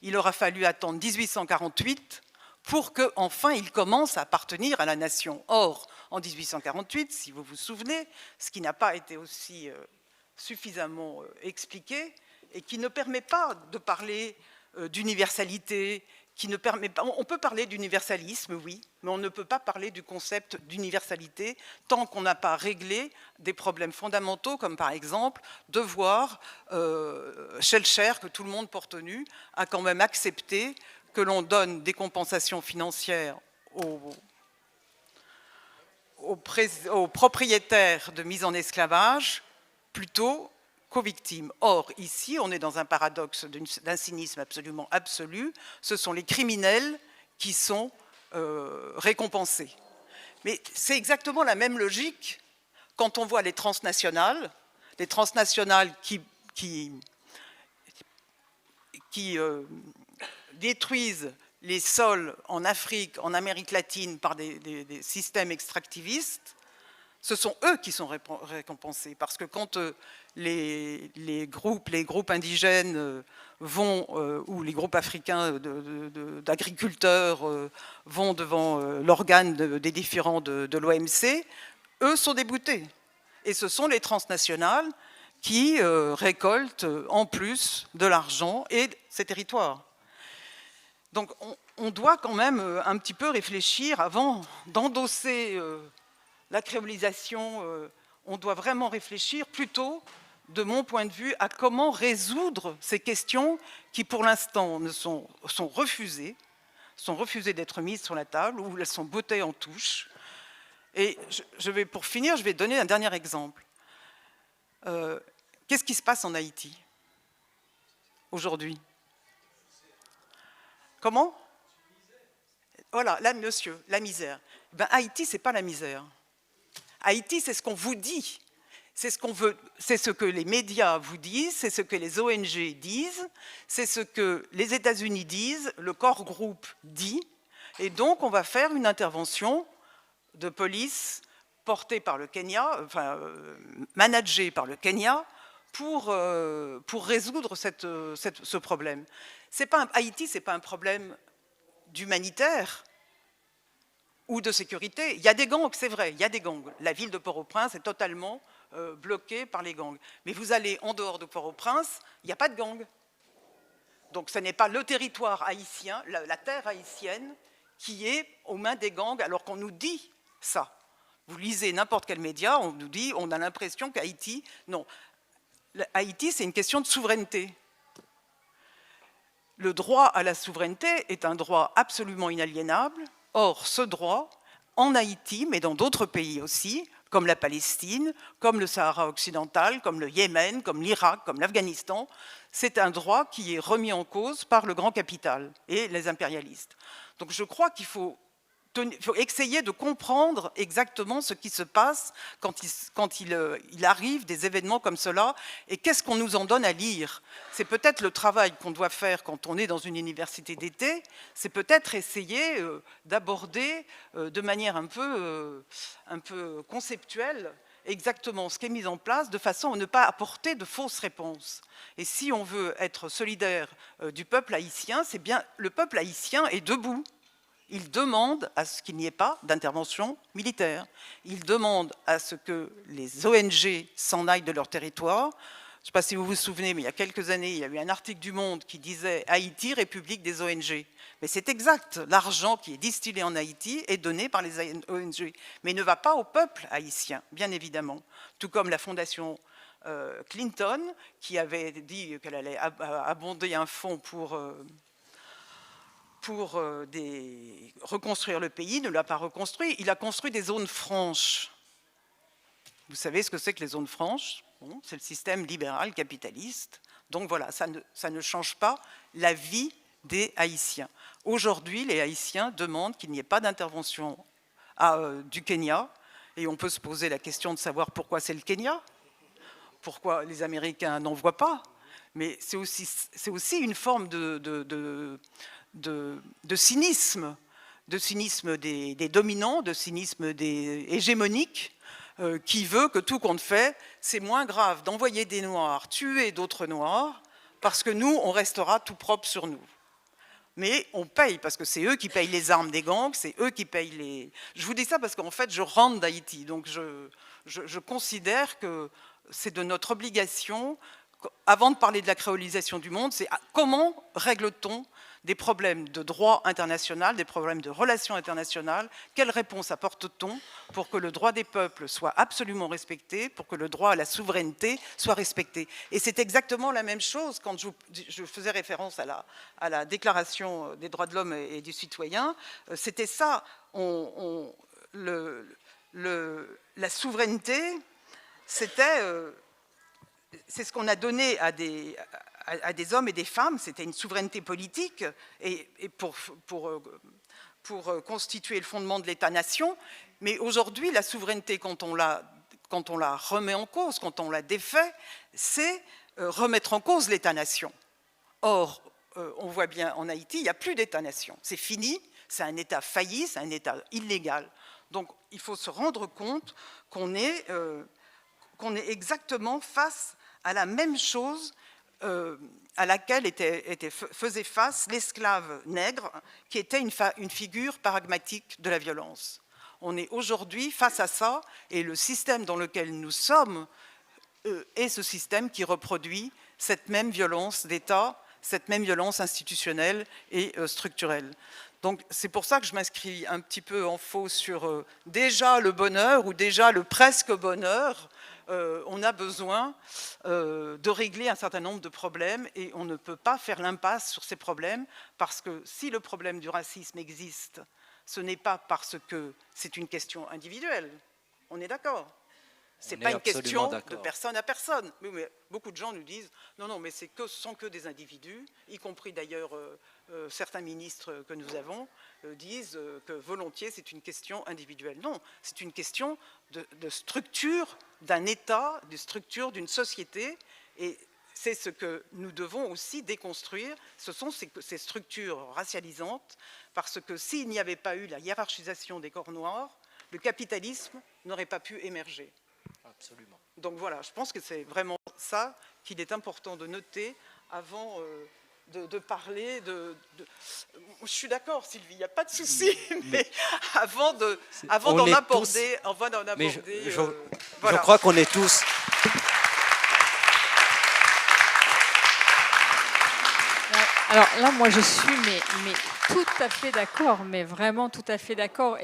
Il aura fallu attendre 1848 pour qu'enfin ils commencent à appartenir à la nation. Or, en 1848, si vous vous souvenez, ce qui n'a pas été aussi suffisamment expliqué et qui ne permet pas de parler d'universalité, on peut parler d'universalisme, oui, mais on ne peut pas parler du concept d'universalité tant qu'on n'a pas réglé des problèmes fondamentaux, comme par exemple de voir Schellcher, que tout le monde porte nu, a quand même accepté que l'on donne des compensations financières aux propriétaires de mise en esclavage plutôt qu'aux victimes. Or, ici, on est dans un paradoxe d'un cynisme absolument absolu. Ce sont les criminels qui sont récompensés. Mais c'est exactement la même logique quand on voit les transnationales qui détruisent les sols en Afrique, en Amérique latine par des systèmes extractivistes. Ce sont eux qui sont récompensés, parce que quand les groupes indigènes vont, ou les groupes africains d'agriculteurs vont devant l'organe des différents de l'OMC, eux sont déboutés. Et ce sont les transnationales qui récoltent en plus de l'argent et ces territoires. Donc on doit quand même un petit peu réfléchir avant d'endosser la créolisation, on doit vraiment réfléchir plutôt, de mon point de vue, à comment résoudre ces questions qui, pour l'instant, sont refusées d'être mises sur la table, ou elles sont bottées en touche. Et pour finir, je vais donner un dernier exemple. Qu'est-ce qui se passe en Haïti aujourd'hui? Comment? Voilà, là, monsieur, la misère. Ben, Haïti, ce n'est pas la misère. Haïti, c'est ce qu'on vous dit, c'est ce qu'on veut, c'est ce que les médias vous disent, c'est ce que les ONG disent, c'est ce que les États-Unis disent, le Core Group dit, Et donc, on va faire une intervention de police portée par le Kenya, enfin, managée par le Kenya, pour résoudre ce problème. Haïti, ce n'est pas un problème d'humanitaire ou de sécurité. Il y a des gangs, c'est vrai, il y a des gangs. La ville de Port-au-Prince est totalement bloquée par les gangs. Mais vous allez en dehors de Port-au-Prince, il n'y a pas de gangs. Donc ce n'est pas le territoire haïtien, la terre haïtienne, qui est aux mains des gangs, alors qu'on nous dit ça. Vous lisez n'importe quel média, on nous dit, on a l'impression qu'Haïti... Non, Haïti, c'est une question de souveraineté. Le droit à la souveraineté est un droit absolument inaliénable. Or, ce droit, en Haïti, mais dans d'autres pays aussi, comme la Palestine, comme le Sahara occidental, comme le Yémen, comme l'Irak, comme l'Afghanistan, c'est un droit qui est remis en cause par le grand capital et les impérialistes. Donc je crois qu'il faut essayer de comprendre exactement ce qui se passe quand il arrive des événements comme cela et qu'est-ce qu'on nous en donne à lire. C'est peut-être le travail qu'on doit faire quand on est dans une université d'été, c'est peut-être essayer d'aborder de manière un peu conceptuelle exactement ce qui est mis en place de façon à ne pas apporter de fausses réponses. Et si on veut être solidaire du peuple haïtien, c'est bien le peuple haïtien est debout. Il demande à ce qu'il n'y ait pas d'intervention militaire. Il demande à ce que les ONG s'en aillent de leur territoire. Je ne sais pas si vous vous souvenez, mais il y a quelques années, il y a eu un article du Monde qui disait « Haïti, république des ONG ». Mais c'est exact, l'argent qui est distillé en Haïti est donné par les ONG, mais ne va pas au peuple haïtien, bien évidemment. Tout comme la fondation Clinton, qui avait dit qu'elle allait abonder un fonds pour reconstruire le pays, ne l'a pas reconstruit. Il a construit des zones franches. Vous savez ce que c'est que les zones franches? Bon, c'est le système libéral capitaliste. Donc voilà, ça ne change pas la vie des Haïtiens. Aujourd'hui, les Haïtiens demandent qu'il n'y ait pas d'intervention du Kenya. Et on peut se poser la question de savoir pourquoi c'est le Kenya. Pourquoi les Américains n'en voient pas. Mais c'est aussi une forme de cynisme des dominants, de cynisme des hégémoniques, qui veut que tout compte fait, c'est moins grave d'envoyer des Noirs tuer d'autres Noirs, parce que nous, on restera tout propre sur nous. Mais on paye, parce que c'est eux qui payent les armes des gangs, c'est eux qui payent les... Je vous dis ça parce qu'en fait, je rentre d'Haïti, donc je considère que c'est de notre obligation, avant de parler de la créolisation du monde, c'est comment règle-t-on des problèmes de droit international, des problèmes de relations internationales, quelle réponse apporte-t-on pour que le droit des peuples soit absolument respecté, pour que le droit à la souveraineté soit respecté. Et c'est exactement la même chose quand je faisais référence à la Déclaration des droits de l'homme et du citoyen, c'était ça, la souveraineté, c'est ce qu'on a donné à des hommes et des femmes, c'était une souveraineté politique et pour constituer le fondement de l'État-nation. Mais aujourd'hui, la souveraineté, quand on la remet en cause, quand on la défait, c'est remettre en cause l'État-nation. Or, on voit bien en Haïti, il n'y a plus d'État-nation. C'est fini, c'est un État failli, c'est un État illégal. Donc, il faut se rendre compte qu'on est exactement face à la même chose à laquelle faisait face l'esclave nègre, qui était une figure paradigmatique de la violence. On est aujourd'hui face à ça, et le système dans lequel nous sommes est ce système qui reproduit cette même violence d'État, cette même violence institutionnelle et structurelle. Donc c'est pour ça que je m'inscris un petit peu en faux sur déjà le bonheur, ou déjà le presque bonheur. On a besoin de régler un certain nombre de problèmes et on ne peut pas faire l'impasse sur ces problèmes, parce que si le problème du racisme existe, ce n'est pas parce que c'est une question individuelle. On est d'accord? Ce n'est pas une question de personne à personne. Mais beaucoup de gens nous disent non, mais ce sont que des individus, y compris d'ailleurs certains ministres que nous avons disent que volontiers c'est une question individuelle. Non, c'est une question de structure d'un État, de structure d'une société. Et c'est ce que nous devons aussi déconstruire, ce sont ces structures racialisantes, parce que s'il n'y avait pas eu la hiérarchisation des corps noirs, le capitalisme n'aurait pas pu émerger.
Absolument.
Donc voilà, je pense que c'est vraiment ça qu'il est important de noter avant de parler Je suis d'accord, Sylvie, il n'y a pas de souci, mais avant d'en aborder...
Je crois qu'on est tous...
Alors là, moi, je suis mais tout à fait d'accord, mais vraiment tout à fait d'accord.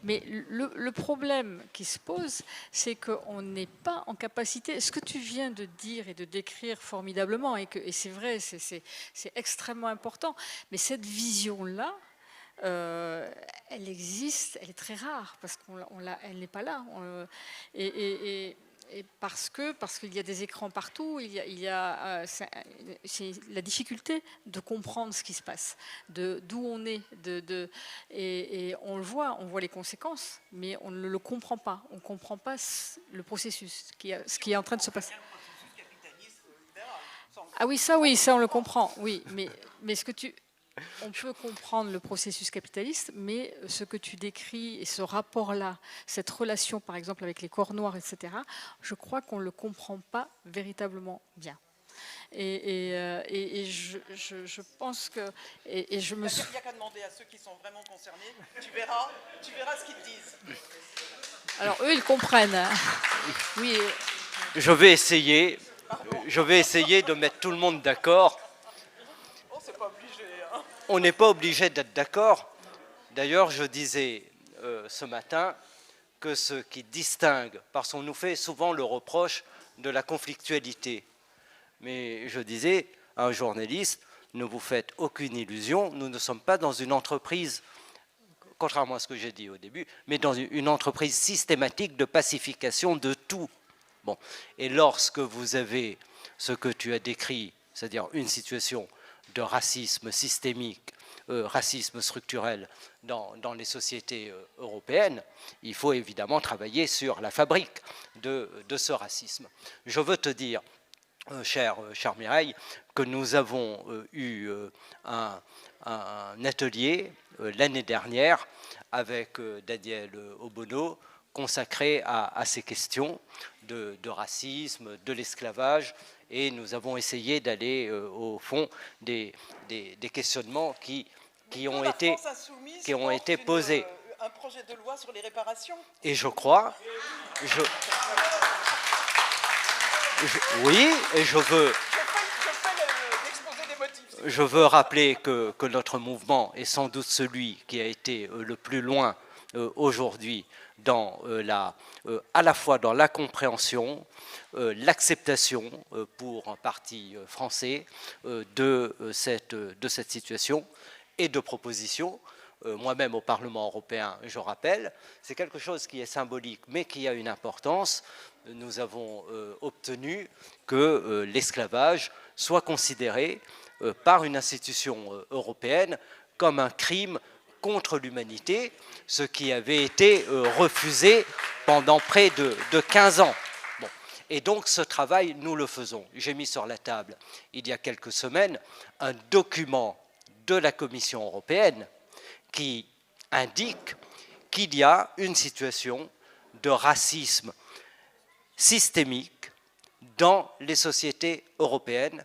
Mais le problème qui se pose, c'est qu'on n'est pas en capacité. Ce que tu viens de dire et de décrire formidablement, et c'est vrai, c'est extrêmement important. Mais cette vision-là, elle existe, elle est très rare parce elle n'est pas là. Et parce qu'il y a des écrans partout, c'est la difficulté de comprendre ce qui se passe, d'où on est, et on le voit, on voit les conséquences, mais on ne le comprend pas. On ne comprend pas le processus, ce qui est en train de se passer. Ah oui, ça on le comprend, oui, mais on peut comprendre le processus capitaliste, mais ce que tu décris et ce rapport-là, cette relation par exemple avec les corps noirs, etc., je crois qu'on ne le comprend pas véritablement bien. Et je pense que... Et je me...
Il n'y a qu'à demander à ceux qui sont vraiment concernés, tu verras ce qu'ils te disent.
Alors eux, ils comprennent. Oui.
Je vais essayer de mettre tout le monde d'accord. On n'est pas obligé d'être d'accord. D'ailleurs, je disais ce matin que ce qui distingue, parce qu'on nous fait souvent le reproche de la conflictualité. Mais je disais à un journaliste, ne vous faites aucune illusion, nous ne sommes pas dans une entreprise, contrairement à ce que j'ai dit au début, mais dans une entreprise systématique de pacification de tout. Bon. Et lorsque vous avez ce que tu as décrit, c'est-à-dire une situation de racisme systémique, racisme structurel dans les sociétés européennes, il faut évidemment travailler sur la fabrique de ce racisme. Je veux te dire, chère Mireille, que nous avons eu un atelier l'année dernière avec Daniel Obono consacré à ces questions de racisme, de l'esclavage, et nous avons essayé d'aller au fond des questionnements qui ont été posés.
Un projet de loi sur les réparations.
Et je crois... oui, et je veux rappeler que notre mouvement est sans doute celui qui a été le plus loin aujourd'hui à la fois dans la compréhension, l'acceptation pour un parti français de cette situation et de propositions. Moi-même au Parlement européen, je rappelle, c'est quelque chose qui est symbolique mais qui a une importance. Nous avons obtenu que l'esclavage soit considéré par une institution européenne comme un crime contre l'humanité, ce qui avait été refusé pendant près de 15 ans. Bon. Et donc ce travail, nous le faisons. J'ai mis sur la table, il y a quelques semaines, un document de la Commission européenne qui indique qu'il y a une situation de racisme systémique dans les sociétés européennes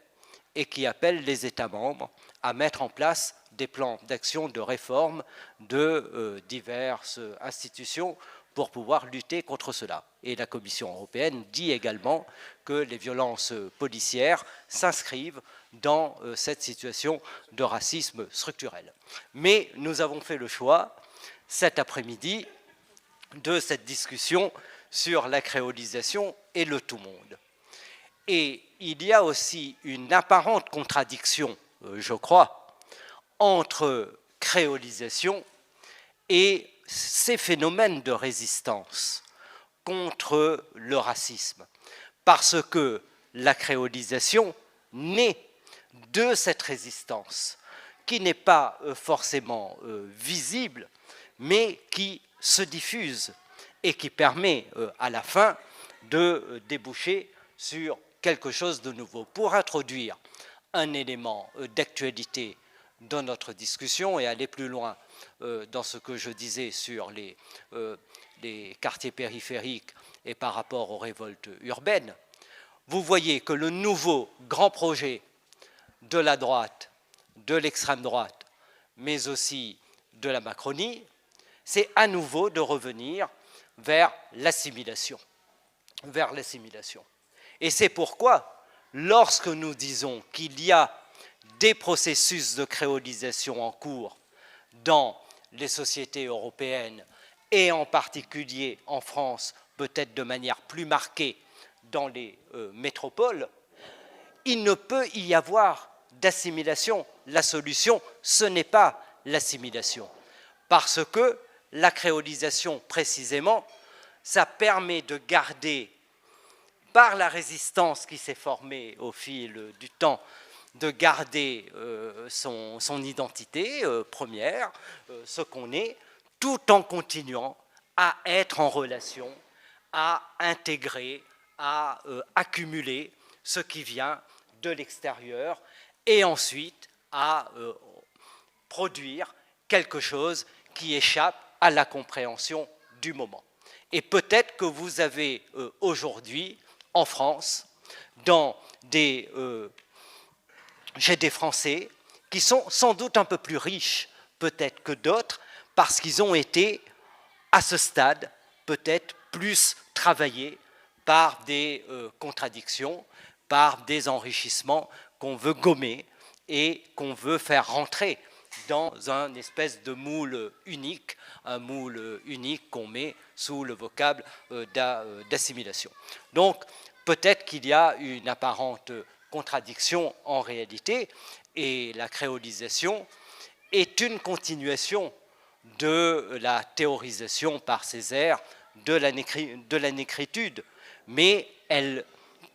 et qui appelle les États membres à mettre en place des plans d'action de réforme de diverses institutions pour pouvoir lutter contre cela. Et la Commission européenne dit également que les violences policières s'inscrivent dans cette situation de racisme structurel. Mais nous avons fait le choix, cet après-midi, de cette discussion sur la créolisation et le tout-monde. Et il y a aussi une apparente contradiction, je crois, entre créolisation et ces phénomènes de résistance contre le racisme. Parce que la créolisation naît de cette résistance qui n'est pas forcément visible, mais qui se diffuse et qui permet à la fin de déboucher sur quelque chose de nouveau. Pour introduire un élément d'actualité dans notre discussion et aller plus loin dans ce que je disais sur les quartiers périphériques et par rapport aux révoltes urbaines, vous voyez que le nouveau grand projet de la droite, de l'extrême droite, mais aussi de la Macronie, c'est à nouveau de revenir vers l'assimilation. Et c'est pourquoi, lorsque nous disons qu'il y a des processus de créolisation en cours dans les sociétés européennes et en particulier en France, peut-être de manière plus marquée dans les métropoles, il ne peut y avoir d'assimilation. La solution, ce n'est pas l'assimilation, parce que la créolisation, précisément, ça permet de garder, par la résistance qui s'est formée au fil du temps, de garder son identité première, ce qu'on est, tout en continuant à être en relation, à intégrer, à accumuler ce qui vient de l'extérieur et ensuite à produire quelque chose qui échappe à la compréhension du moment. Et peut-être que vous avez aujourd'hui, en France, chez des Français qui sont sans doute un peu plus riches, peut-être que d'autres, parce qu'ils ont été, à ce stade, peut-être plus travaillés par des contradictions, par des enrichissements qu'on veut gommer et qu'on veut faire rentrer dans un espèce de moule unique, un moule unique qu'on met sous le vocable d'assimilation. Donc, peut-être qu'il y a une apparente contradiction en réalité, et la créolisation est une continuation de la théorisation par Césaire de la négritude, mais elle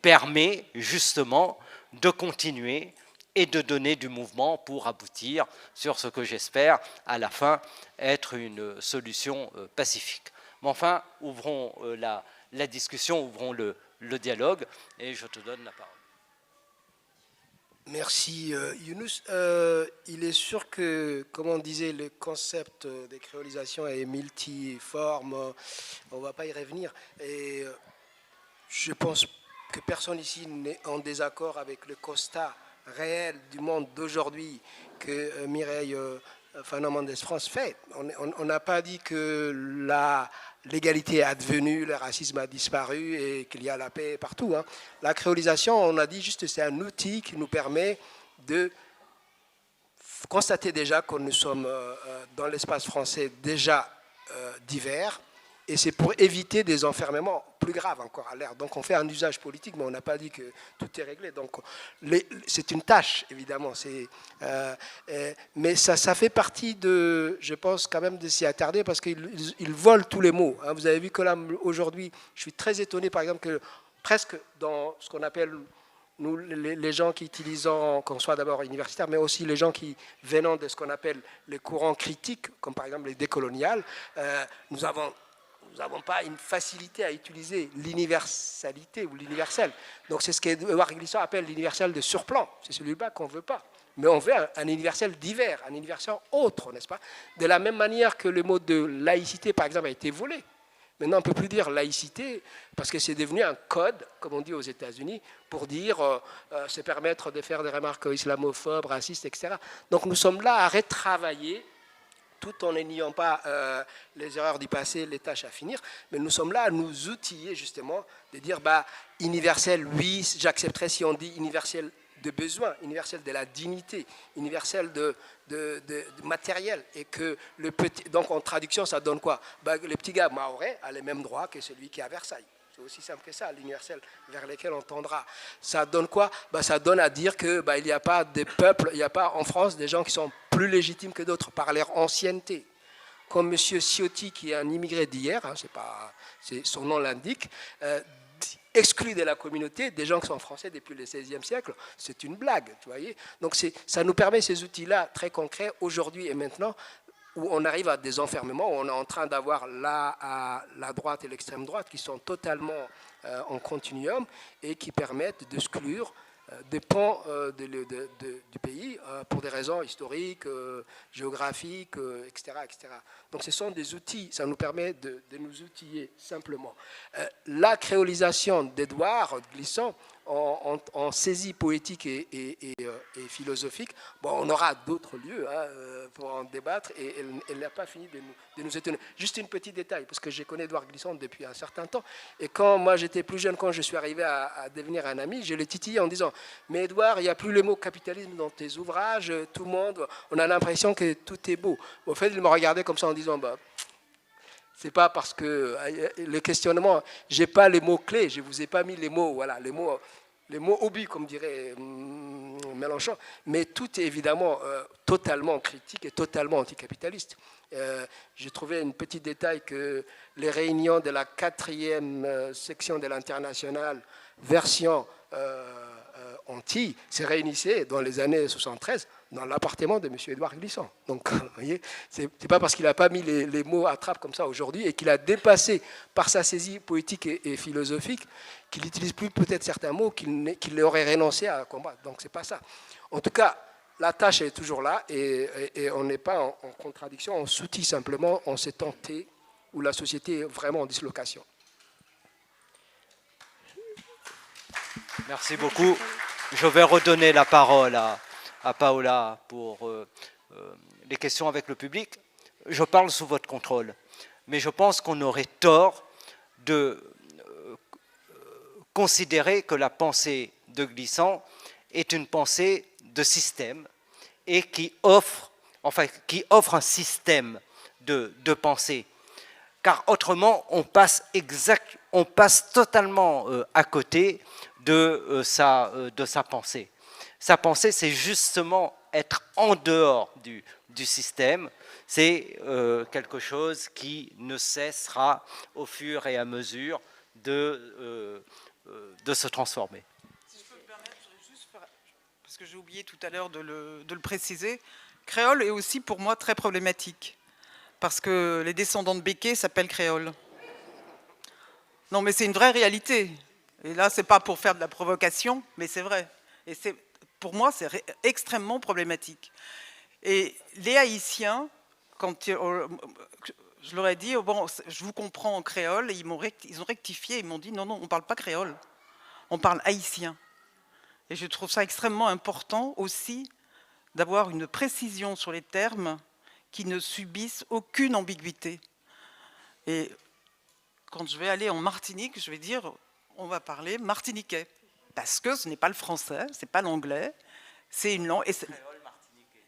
permet justement de continuer et de donner du mouvement pour aboutir sur ce que j'espère à la fin être une solution pacifique. Mais enfin, ouvrons la discussion, ouvrons le dialogue, et je te donne la parole.
Merci Younous. Il est sûr que, comme on disait, le concept de créolisation est multiforme, on ne va pas y revenir. Et je pense que personne ici n'est en désaccord avec le constat réel du monde d'aujourd'hui que Mireille Fanon-Mendès-France fait. On n'a pas dit que l'égalité est advenue, le racisme a disparu et qu'il y a la paix partout. Hein. La créolisation, on a dit juste que c'est un outil qui nous permet de constater déjà que nous sommes dans l'espace français déjà divers. Et c'est pour éviter des enfermements plus graves encore à l'air. Donc on fait un usage politique, mais on n'a pas dit que tout est réglé. Donc c'est une tâche, évidemment. Mais ça fait partie de, je pense quand même, de s'y attarder parce qu'ils volent tous les mots. Hein. Vous avez vu que là, aujourd'hui, je suis très étonné, par exemple, que presque dans ce qu'on appelle, nous, les gens qui utilisent, qu'on soit d'abord universitaires, mais aussi les gens qui venant de ce qu'on appelle les courants critiques, comme par exemple les décoloniales, nous n'avons pas une facilité à utiliser l'universalité ou l'universel. Donc c'est ce qu'Édouard Glissant appelle l'universel de surplan. C'est celui-là qu'on ne veut pas. Mais on veut un universel divers, un universel autre, n'est-ce pas? De la même manière que le mot de laïcité, par exemple, a été volé. Maintenant, on ne peut plus dire laïcité parce que c'est devenu un code, comme on dit aux États-Unis, pour dire, se permettre de faire des remarques islamophobes, racistes, etc. Donc nous sommes là à retravailler tout en n'ayant pas les erreurs du passé, les tâches à finir, mais nous sommes là à nous outiller justement, de dire universel, oui, j'accepterais si on dit universel de besoin, universel de la dignité, universel de matériel, et que le petit, donc en traduction ça donne quoi? Le petit gars mahorais a les mêmes droits que celui qui est à Versailles. C'est aussi simple que ça, l'universel vers lequel on tendra. Ça donne quoi? Ça donne à dire qu'il n'y a pas de peuple, il n'y a pas en France des gens qui sont plus légitimes que d'autres par leur ancienneté. Comme M. Ciotti, qui est un immigré d'hier, hein, son nom l'indique, exclu de la communauté des gens qui sont français depuis le XVIe siècle. C'est une blague, vous voyez. Donc ça nous permet ces outils-là très concrets aujourd'hui et maintenant, où on arrive à des enfermements, où on est en train d'avoir la droite et l'extrême droite qui sont totalement en continuum et qui permettent d'exclure des pans du pays pour des raisons historiques, géographiques, etc., etc. Donc ce sont des outils, ça nous permet de nous outiller simplement. La créolisation d'Édouard Glissant en saisie poétique et philosophique, bon, on aura d'autres lieux pour en débattre et elle n'a pas fini de nous étonner. Juste un petit détail, parce que je connais Édouard Glissant depuis un certain temps, et quand moi j'étais plus jeune, quand je suis arrivé à devenir un ami, je l'ai titillé en disant « Mais Édouard, il n'y a plus le mot capitalisme dans tes ouvrages, tout le monde, on a l'impression que tout est beau. » Au fait, il me regardait comme ça en disant bah, « C'est pas parce que le questionnement, j'ai pas les mots clés, je vous ai pas mis les mots, voilà, les mots obus, comme dirait Mélenchon, mais tout est évidemment totalement critique et totalement anticapitaliste. » J'ai trouvé un petit détail que les réunions de la 4e section de l'Internationale, version anti, se réunissaient dans les années 73 dans l'appartement de M. Édouard Glissant. Donc, vous voyez, c'est pas parce qu'il n'a pas mis les mots à trappe comme ça aujourd'hui et qu'il a dépassé par sa saisie poétique et philosophique qu'il n'utilise plus peut-être certains mots qu'il aurait renoncé à combattre. Donc, c'est pas ça. En tout cas, la tâche est toujours là et on n'est pas en contradiction, on s'outille simplement en ces temps T où la société est vraiment en dislocation.
Merci beaucoup. Je vais redonner la parole à Paola pour les questions avec le public. Je parle sous votre contrôle, mais je pense qu'on aurait tort de considérer que la pensée de Glissant est une pensée de système et qui offre un système de pensée. Car autrement, on passe totalement à côté de sa pensée. Sa pensée, c'est justement être en dehors du système. C'est quelque chose qui ne cessera au fur et à mesure de se transformer.
Si je peux me permettre, je voudrais juste faire, parce que j'ai oublié tout à l'heure de le préciser, créole est aussi pour moi très problématique. Parce que les descendants de Békés s'appellent créoles. Non, mais c'est une vraie réalité. Et là, c'est pas pour faire de la provocation, mais c'est vrai. Et pour moi, c'est extrêmement problématique. Et les Haïtiens, quand je leur ai dit, oh, bon, je vous comprends en créole, et ils ont rectifié, ils m'ont dit, non, on ne parle pas créole, on parle haïtien. Et je trouve ça extrêmement important aussi d'avoir une précision sur les termes qui ne subissent aucune ambiguïté. Et quand je vais aller en Martinique, je vais dire, on va parler martiniquais. Parce que ce n'est pas le français, ce n'est pas l'anglais, c'est une langue.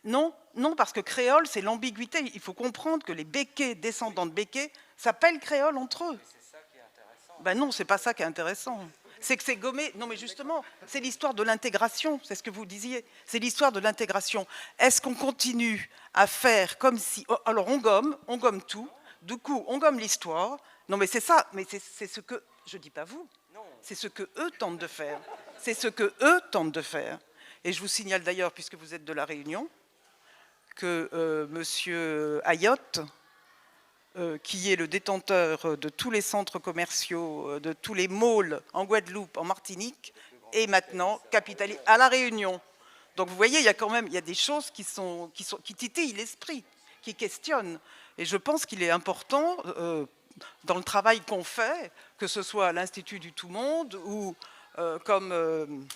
Non, parce que créole, c'est l'ambiguïté. Il faut comprendre que les Békés, descendants de Békés, s'appellent créoles entre eux. C'est ça qui est intéressant. Ben non, c'est pas ça qui est intéressant. C'est que c'est gommé. Non, mais justement, c'est l'histoire de l'intégration, c'est ce que vous disiez. C'est l'histoire de l'intégration. Est-ce qu'on continue à faire comme si... Alors, on gomme tout. Du coup, on gomme l'histoire. Non, mais c'est ça. Mais c'est ce que... Je ne dis pas vous. C'est ce que eux tentent de faire. C'est ce que eux tentent de faire. Et je vous signale d'ailleurs, puisque vous êtes de La Réunion, que M. Ayotte, qui est le détenteur de tous les centres commerciaux, de tous les malls en Guadeloupe, en Martinique, est maintenant capitaliste à La Réunion. Donc vous voyez, il y a quand même des choses qui titillent l'esprit, qui questionnent. Et je pense qu'il est important, dans le travail qu'on fait, que ce soit à l'Institut du Tout-Monde ou comme...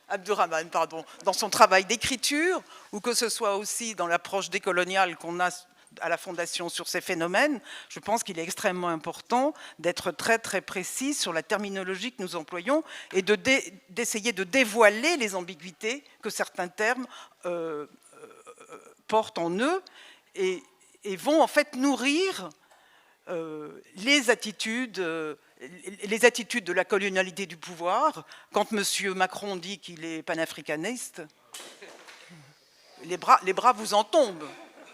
Abdurrahman, pardon, dans son travail d'écriture, ou que ce soit aussi dans l'approche décoloniale qu'on a à la Fondation sur ces phénomènes, je pense qu'il est extrêmement important d'être très très précis sur la terminologie que nous employons et d'essayer de dévoiler les ambiguïtés que certains termes portent en eux et vont en fait nourrir les attitudes de la colonialité du pouvoir. Quand M. Macron dit qu'il est panafricaniste, les bras vous en tombent.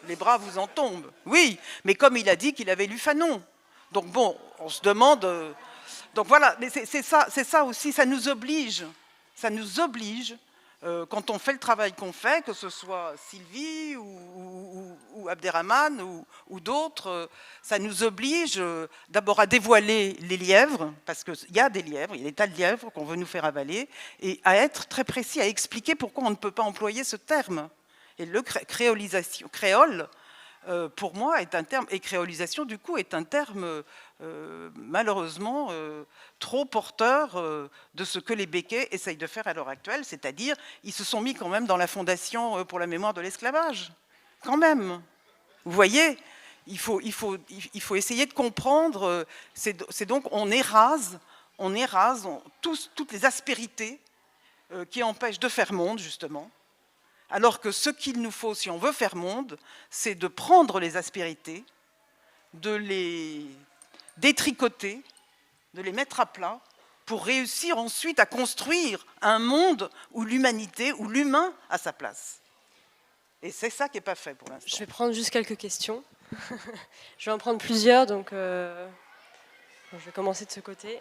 Les bras vous en tombent. Oui, mais comme il a dit qu'il avait lu Fanon. Donc bon, on se demande... donc voilà, mais c'est ça aussi, ça nous oblige. Ça nous oblige, quand on fait le travail qu'on fait, que ce soit Sylvie ou ou Abderrahmane ou d'autres, ça nous oblige d'abord à dévoiler les lièvres, parce qu'il y a des lièvres, il y a des tas de lièvres qu'on veut nous faire avaler, et à être très précis, à expliquer pourquoi on ne peut pas employer ce terme. Et le créole, pour moi, est un terme, et créolisation, du coup, est un terme malheureusement trop porteur de ce que les Békés essayent de faire à l'heure actuelle, c'est-à-dire, ils se sont mis quand même dans la Fondation pour la mémoire de l'esclavage. Quand même. Vous voyez, il faut essayer de comprendre, c'est donc, on érase toutes les aspérités qui empêchent de faire monde, justement. Alors que ce qu'il nous faut, si on veut faire monde, c'est de prendre les aspérités, de les détricoter, de les mettre à plat, pour réussir ensuite à construire un monde où l'humanité, où l'humain a sa place. Et c'est ça qui n'est pas fait pour l'instant.
Je vais prendre juste quelques questions. Je vais en prendre plusieurs, donc je vais commencer de ce côté.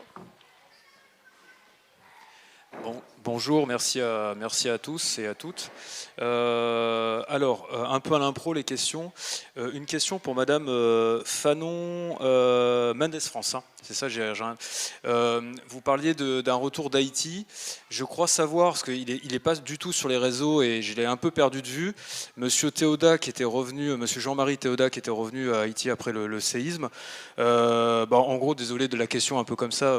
Bonjour, merci à tous et à toutes. Alors, un peu à l'impro, les questions. Une question pour Madame Fanon Mendes France. Hein. C'est ça, vous parliez d'un retour d'Haïti. Je crois savoir, parce qu'il n'est pas du tout sur les réseaux et je l'ai un peu perdu de vue, Monsieur Théodat qui était revenu, Monsieur Jean-Marie Théodat qui était revenu à Haïti après le séisme. En gros, désolé de la question un peu comme ça,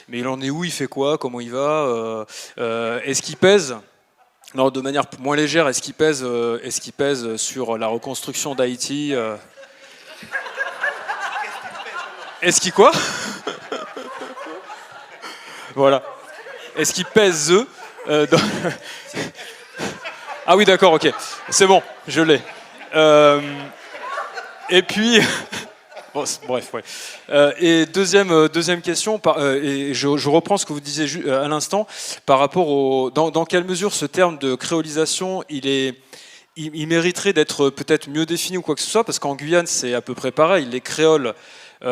mais il en est où, il fait quoi, comment il va, est-ce qu'il pèse, non, de manière moins légère, est-ce qu'il pèse sur la reconstruction d'Haïti Est-ce qu'il quoi Voilà. Est-ce qu'il pèse Ah oui, d'accord, ok. C'est bon, je l'ai. Et puis... Bon, bref, ouais. Et deuxième question, et je reprends ce que vous disiez à l'instant, par rapport dans quelle mesure ce terme de créolisation, il mériterait d'être peut-être mieux défini ou quoi que ce soit, parce qu'en Guyane, c'est à peu près pareil. Les créoles, il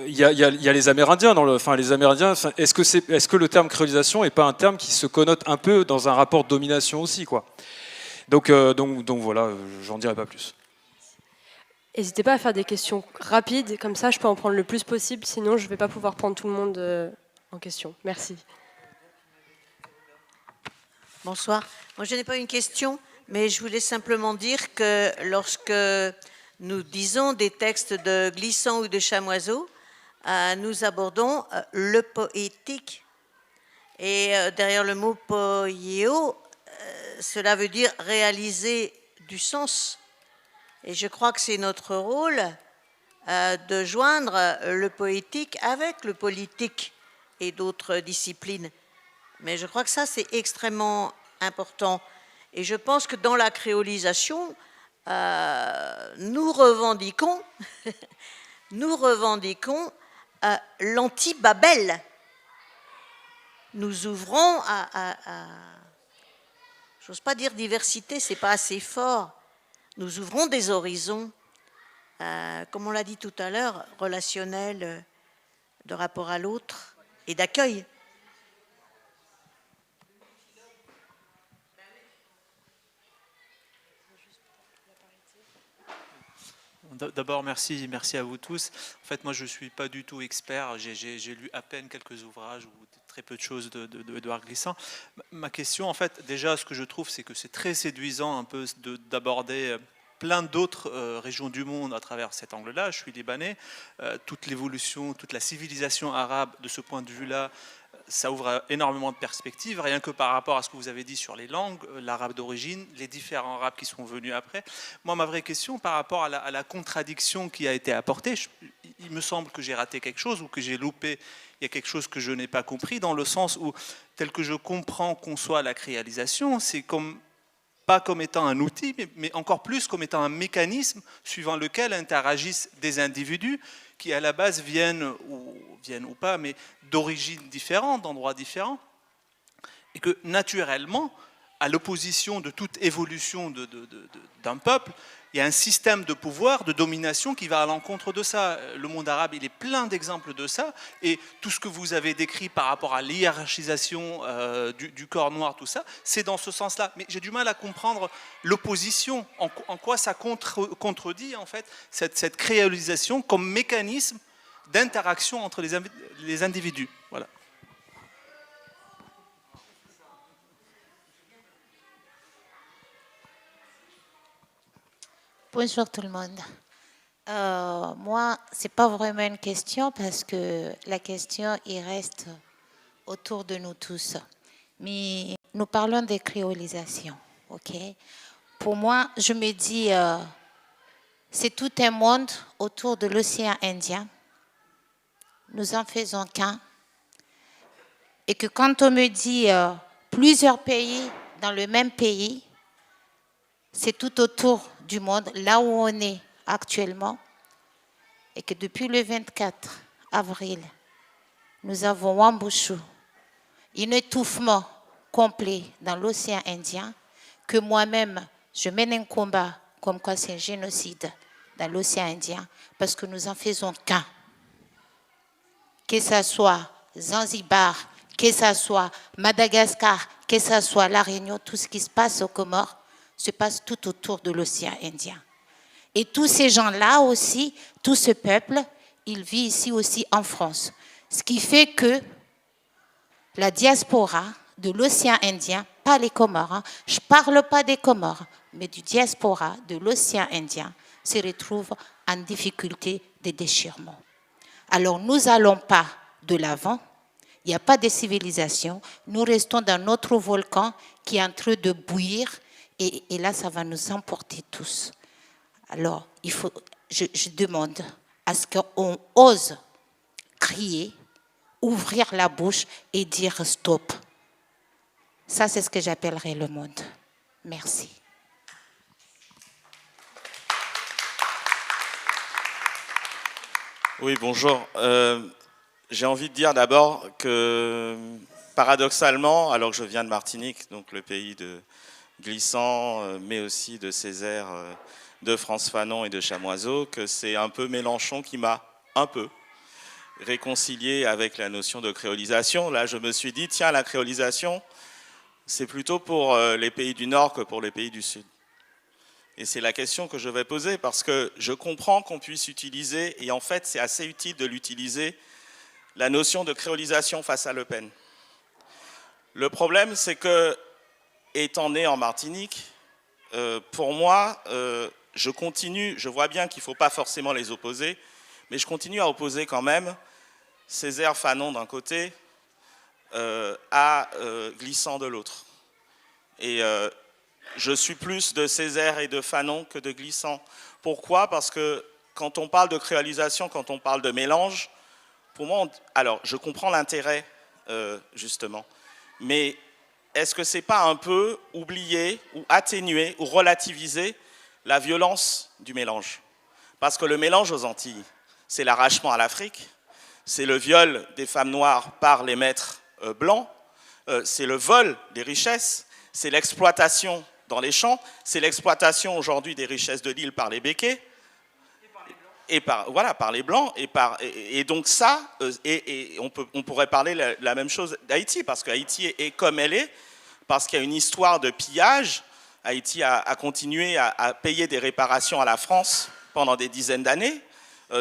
y a les Amérindiens, les Amérindiens. Est-ce que le terme créolisation n'est pas un terme qui se connote un peu dans un rapport de domination aussi, quoi. Donc voilà, j'en dirai pas plus.
N'hésitez pas à faire des questions rapides, comme ça je peux en prendre le plus possible, sinon je ne vais pas pouvoir prendre tout le monde en question. Merci.
Bonsoir. Moi je n'ai pas une question, mais je voulais simplement dire que lorsque nous disons des textes de Glissant ou de Chamoiseau, nous abordons le poétique. Et derrière le mot poieo, cela veut dire réaliser du sens. Et je crois que c'est notre rôle de joindre le poétique avec le politique et d'autres disciplines. Mais je crois que ça, c'est extrêmement important. Et je pense que dans la créolisation, nous revendiquons l'anti-Babel. Nous ouvrons j'ose pas dire diversité, c'est pas assez fort. Nous ouvrons des horizons, comme on l'a dit tout à l'heure, relationnels, de rapport à l'autre et d'accueil.
D'abord, merci à vous tous. En fait, moi, je ne suis pas du tout expert. J'ai lu à peine quelques ouvrages ou très peu de choses d'Édouard Glissant. Ma question, en fait, déjà, ce que je trouve, c'est que c'est très séduisant un peu d'aborder plein d'autres régions du monde à travers cet angle-là. Je suis libanais. Toute l'évolution, toute la civilisation arabe, de ce point de vue-là, ça ouvre énormément de perspectives, rien que par rapport à ce que vous avez dit sur les langues, l'arabe d'origine, les différents arabes qui sont venus après. Moi, ma vraie question, par rapport à la contradiction qui a été apportée, il me semble que j'ai raté quelque chose ou que j'ai loupé, il y a quelque chose que je n'ai pas compris, dans le sens où, tel que je comprends, conçoit la créalisation, c'est pas comme étant un outil, mais encore plus comme étant un mécanisme suivant lequel interagissent des individus qui, à la base, viennent ou pas, mais d'origines différentes, d'endroits différents, et que, naturellement, à l'opposition de toute évolution d'un peuple, il y a un système de pouvoir, de domination qui va à l'encontre de ça. Le monde arabe, il est plein d'exemples de ça. Et tout ce que vous avez décrit par rapport à l'hiérarchisation du corps noir, tout ça, c'est dans ce sens-là. Mais j'ai du mal à comprendre l'opposition, en quoi ça contredit en fait cette créolisation comme mécanisme d'interaction entre les individus. Voilà.
Bonjour tout le monde. Moi, ce n'est pas vraiment une question parce que la question, il reste autour de nous tous. Mais nous parlons de créolisation. Okay? Pour moi, je me dis, c'est tout un monde autour de l'océan Indien. Nous en faisons qu'un. Et que quand on me dit plusieurs pays dans le même pays, c'est tout autour du monde, là où on est actuellement, et que depuis le 24 avril, nous avons Wambushu, un étouffement complet dans l'océan Indien, que moi-même, je mène un combat comme quoi c'est un génocide dans l'océan Indien, parce que nous en faisons qu'un. Que ce soit Zanzibar, que ce soit Madagascar, que ce soit La Réunion, tout ce qui se passe aux Comores, se passe tout autour de l'océan Indien. Et tous ces gens-là aussi, tout ce peuple, il vit ici aussi en France. Ce qui fait que la diaspora de l'océan Indien, pas les Comores, hein, je ne parle pas des Comores, mais du diaspora de l'océan Indien, se retrouve en difficulté de déchirement. Alors nous n'allons pas de l'avant, il n'y a pas de civilisation, nous restons dans notre volcan qui est en train de bouillir. Et là, ça va nous emporter tous. Alors, je demande à ce qu'on ose crier, ouvrir la bouche et dire stop. Ça, c'est ce que j'appellerais le monde. Merci.
Oui, bonjour. J'ai envie de dire d'abord que, paradoxalement, alors que je viens de Martinique, donc le pays de Glissant, mais aussi de Césaire, de Frantz Fanon et de Chamoiseau, que c'est un peu Mélenchon qui m'a un peu réconcilié avec la notion de créolisation. Là, je me suis dit, tiens, la créolisation, c'est plutôt pour les pays du Nord que pour les pays du Sud. Et c'est la question que je vais poser, parce que je comprends qu'on puisse utiliser, et en fait, c'est assez utile de l'utiliser, la notion de créolisation face à Le Pen. Le problème, c'est que, étant né en Martinique, pour moi, je continue, je vois bien qu'il ne faut pas forcément les opposer, mais je continue à opposer quand même Césaire Fanon d'un côté à Glissant de l'autre. Et je suis plus de Césaire et de Fanon que de Glissant. Pourquoi? Parce que quand on parle de créolisation, quand on parle de mélange, pour moi, alors je comprends l'intérêt justement, mais est-ce que ce n'est pas un peu oublier ou atténuer ou relativiser la violence du mélange? Parce que le mélange aux Antilles, c'est l'arrachement à l'Afrique, c'est le viol des femmes noires par les maîtres blancs, c'est le vol des richesses, c'est l'exploitation dans les champs, c'est l'exploitation aujourd'hui des richesses de l'île par les béquets, et par les Blancs, et donc ça, on pourrait parler la même chose d'Haïti, parce qu'Haïti est comme elle est, parce qu'il y a une histoire de pillage. Haïti a continué à payer des réparations à la France pendant des dizaines d'années.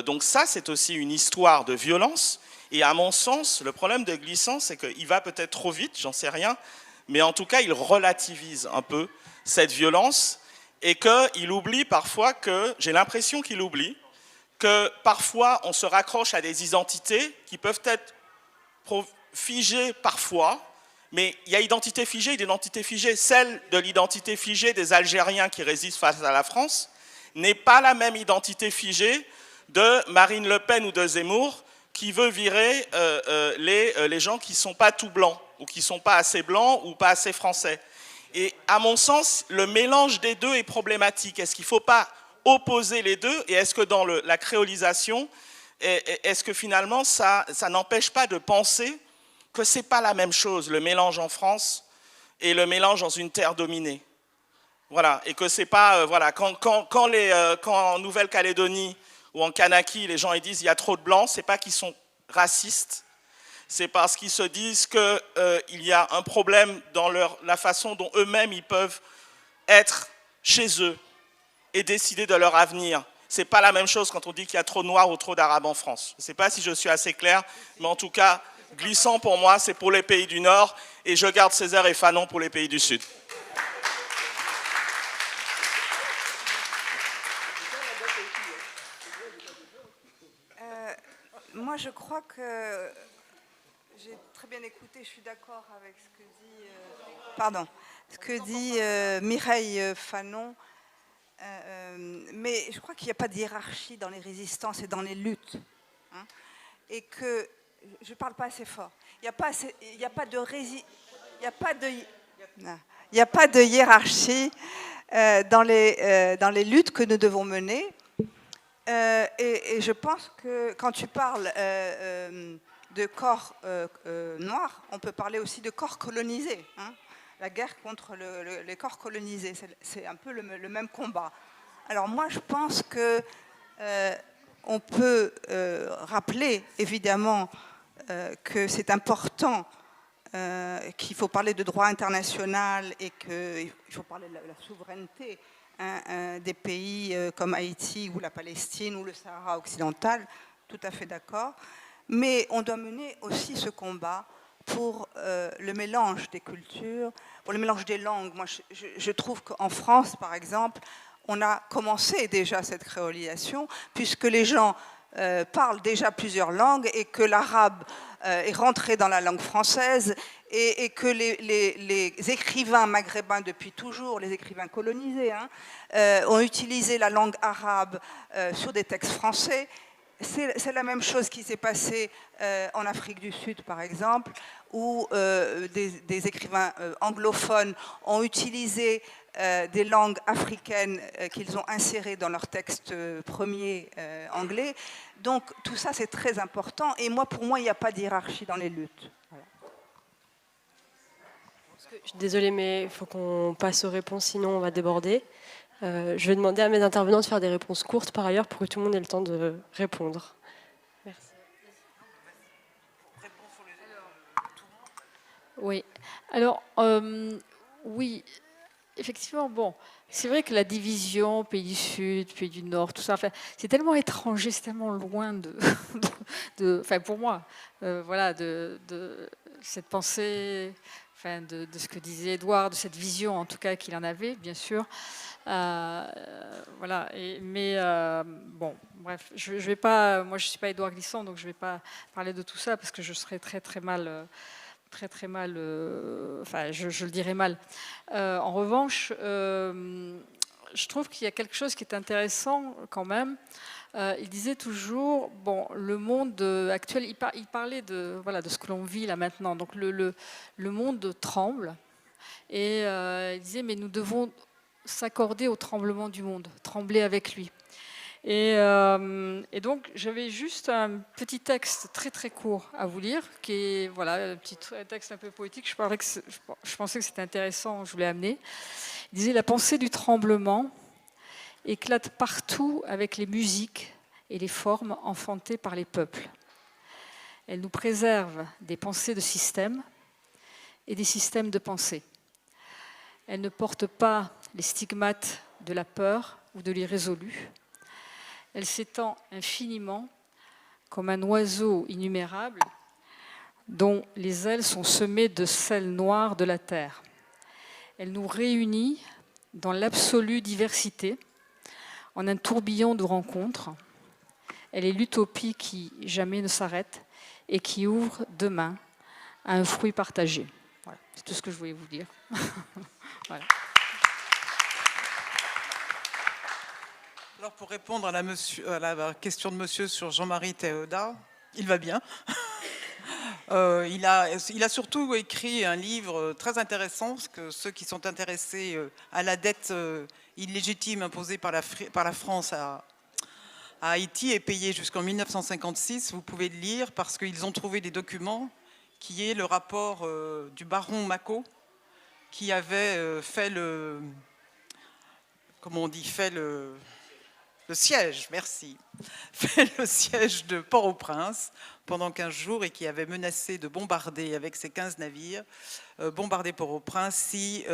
Donc ça, c'est aussi une histoire de violence. Et à mon sens, le problème de Glissant, c'est qu'il va peut-être trop vite, j'en sais rien, mais en tout cas, il relativise un peu cette violence, et qu'il oublie parfois j'ai l'impression qu'il oublie, que parfois on se raccroche à des identités qui peuvent être figées parfois, mais il y a identité figée et d'identité figée. Celle de l'identité figée des Algériens qui résistent face à la France n'est pas la même identité figée de Marine Le Pen ou de Zemmour qui veut virer les gens qui ne sont pas tout blancs ou qui ne sont pas assez blancs ou pas assez français. Et à mon sens, le mélange des deux est problématique. Est-ce qu'il ne faut pas opposer les deux, et est-ce que dans la créolisation, est-ce que finalement ça n'empêche pas de penser que ce n'est pas la même chose, le mélange en France et le mélange dans une terre dominée. Voilà, et que c'est pas, voilà, quand en Nouvelle-Calédonie ou en Kanaki, les gens ils disent il y a trop de blancs, c'est pas qu'ils sont racistes, c'est parce qu'ils se disent qu'il y a un problème dans la façon dont eux-mêmes ils peuvent être chez eux et décider de leur avenir. C'est pas la même chose quand on dit qu'il y a trop de Noirs ou trop d'Arabes en France. Je ne sais pas si je suis assez clair, mais en tout cas, Glissant pour moi, c'est pour les pays du Nord, et je garde Césaire et Fanon pour les pays du Sud.
Moi, je crois que j'ai très bien écouté, je suis d'accord avec ce que dit Mireille Fanon, mais je crois qu'il n'y a pas de hiérarchie dans les résistances et dans les luttes, hein, et que, je ne parle pas assez fort, il n'y a pas de hiérarchie dans les luttes que nous devons mener. Et je pense que quand tu parles de corps noirs, on peut parler aussi de corps colonisés. Hein, la guerre contre les corps colonisés, c'est un peu le même combat. Alors moi, je pense que on peut rappeler évidemment que c'est important, qu'il faut parler de droit international et qu'il faut parler de la souveraineté des pays comme Haïti ou la Palestine ou le Sahara occidental, tout à fait d'accord. Mais on doit mener aussi ce combat pour le mélange des cultures, pour le mélange des langues. Moi, je trouve qu'en France, par exemple, on a commencé déjà cette créolisation, puisque les gens parlent déjà plusieurs langues et que l'arabe est rentré dans la langue française et que les écrivains maghrébins depuis toujours, les écrivains colonisés, hein, ont utilisé la langue arabe sur des textes français. C'est la même chose qui s'est passée en Afrique du Sud, par exemple, où des écrivains anglophones ont utilisé des langues africaines qu'ils ont insérées dans leurs textes premiers anglais. Donc tout ça, c'est très important. Et pour moi, il n'y a pas de hiérarchie dans les luttes. Voilà.
Je suis désolée, mais il faut qu'on passe aux réponses, sinon on va déborder. Je vais demander à mes intervenants de faire des réponses courtes par ailleurs pour que tout le monde ait le temps de répondre. Merci.
Oui. Alors, oui, effectivement, bon, c'est vrai que la division, pays du Sud, pays du Nord, tout ça, enfin, c'est tellement étranger, c'est tellement loin enfin, pour moi, voilà, de cette pensée, enfin, de ce que disait Édouard, de cette vision, en tout cas, qu'il en avait, bien sûr. Voilà, mais bon, bref, je vais pas, moi je suis pas Édouard Glissant, donc je vais pas parler de tout ça parce que je serais très mal, enfin je le dirais mal. En revanche, je trouve qu'il y a quelque chose qui est intéressant quand même. Il disait toujours, bon, le monde actuel, il parlait de ce que l'on vit là maintenant. Donc le monde tremble et il disait mais nous devons s'accorder au tremblement du monde, trembler avec lui. Et donc j'avais juste un petit texte très court à vous lire, qui est voilà, un petit texte un peu poétique. Je pensais que c'était intéressant, je voulais amener. Il disait: la pensée du tremblement éclate partout avec les musiques et les formes enfantées par les peuples. Elle nous préserve des pensées de système et des systèmes de pensée. Elle ne porte pas les stigmates de la peur ou de l'irrésolu. Elle s'étend infiniment comme un oiseau innummérable dont les ailes sont semées de sel noir de la terre. Elle nous réunit dans l'absolue diversité en un tourbillon de rencontres. Elle est l'utopie qui jamais ne s'arrête et qui ouvre demain à un fruit partagé. Voilà, c'est tout ce que je voulais vous dire. Voilà.
Alors pour répondre à la question de monsieur sur Jean-Marie Théodat, il va bien. Il a surtout écrit un livre très intéressant, parce que ceux qui sont intéressés à la dette illégitime imposée par la France à Haïti et payée jusqu'en 1956, vous pouvez le lire parce qu'ils ont trouvé des documents qui est le rapport du baron Mako, qui avait fait le... Comment on dit? Fait le siège, merci. Fait le siège de Port-au-Prince pendant 15 jours et qui avait menacé de bombarder avec ses 15 navires, bombarder Port-au-Prince si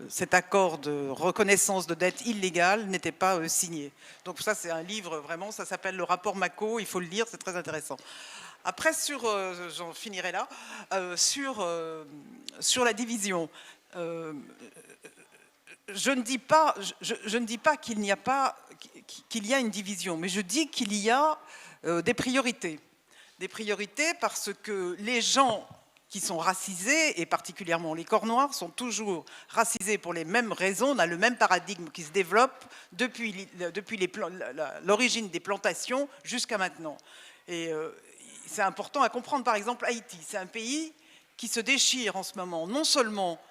cet accord de reconnaissance de dette illégale n'était pas signé. Donc ça, c'est un livre vraiment, ça s'appelle le rapport Mako, il faut le lire, c'est très intéressant. Après, j'en finirai là, sur la division. Je ne dis pas qu'il y a une division, mais je dis qu'il y a des priorités. Des priorités parce que les gens qui sont racisés, et particulièrement les corps noirs, sont toujours racisés pour les mêmes raisons. On a le même paradigme qui se développe depuis l'origine des plantations jusqu'à maintenant. Et c'est important à comprendre, par exemple, Haïti. C'est un pays qui se déchire en ce moment, non seulement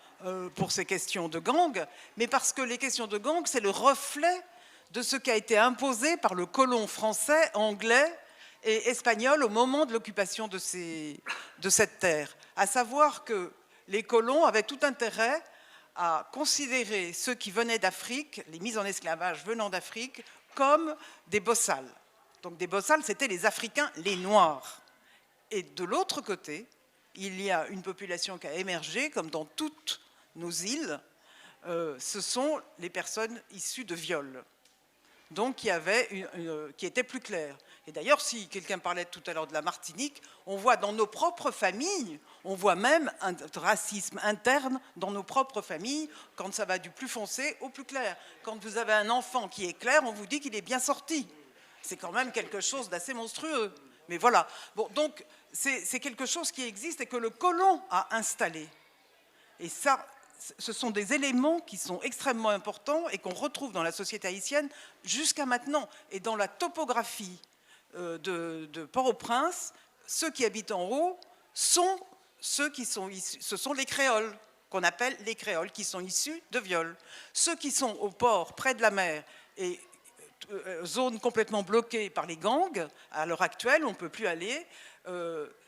pour ces questions de gang, mais parce que les questions de gang, c'est le reflet de ce qui a été imposé par le colon français, anglais et espagnol au moment de l'occupation de cette terre. À savoir que les colons avaient tout intérêt à considérer ceux qui venaient d'Afrique, les mises en esclavage venant d'Afrique, comme des bossals. Donc des bossals, c'était les Africains, les Noirs. Et de l'autre côté, il y a une population qui a émergé, comme dans toutes nos îles, ce sont les personnes issues de viols, donc qui étaient plus claires. Et d'ailleurs, si quelqu'un parlait tout à l'heure de la Martinique, on voit dans nos propres familles, on voit même un racisme interne dans nos propres familles, quand ça va du plus foncé au plus clair. Quand vous avez un enfant qui est clair, on vous dit qu'il est bien sorti. C'est quand même quelque chose d'assez monstrueux. Mais voilà. Bon, donc, c'est quelque chose qui existe et que le colon a installé. Et ça, ce sont des éléments qui sont extrêmement importants et qu'on retrouve dans la société haïtienne jusqu'à maintenant. Et dans la topographie de Port-au-Prince, ceux qui habitent en haut sont ce sont les créoles, qu'on appelle les créoles, qui sont issus de viols. Ceux qui sont au port, près de la mer, et zone complètement bloquée par les gangs, à l'heure actuelle, on ne peut plus aller,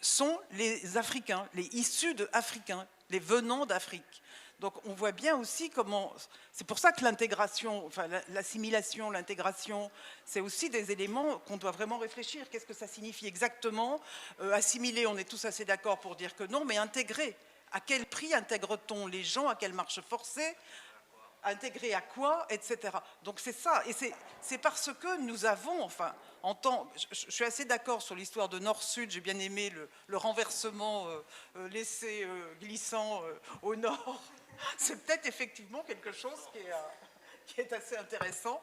sont les Africains, les issus d'Africains, les venants d'Afrique. Donc on voit bien aussi comment... C'est pour ça que l'intégration, enfin l'assimilation, l'intégration, c'est aussi des éléments qu'on doit vraiment réfléchir. Qu'est-ce que ça signifie exactement? Assimiler, on est tous assez d'accord pour dire que non, mais intégrer. À quel prix intègre-t-on les gens? À quelle marche forcée? Intégrer à quoi? Etc. Donc c'est ça. Et c'est parce que nous avons, enfin, je suis assez d'accord sur l'histoire de Nord-Sud, j'ai bien aimé le renversement laissé glissant au Nord. C'est peut-être effectivement quelque chose qui est assez intéressant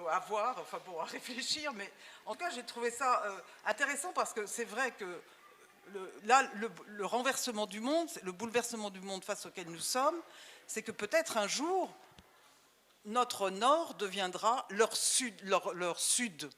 à voir, enfin bon, à réfléchir, mais en tout cas j'ai trouvé ça intéressant parce que c'est vrai que le renversement du monde, le bouleversement du monde face auquel nous sommes, c'est que peut-être un jour, notre nord deviendra leur sud,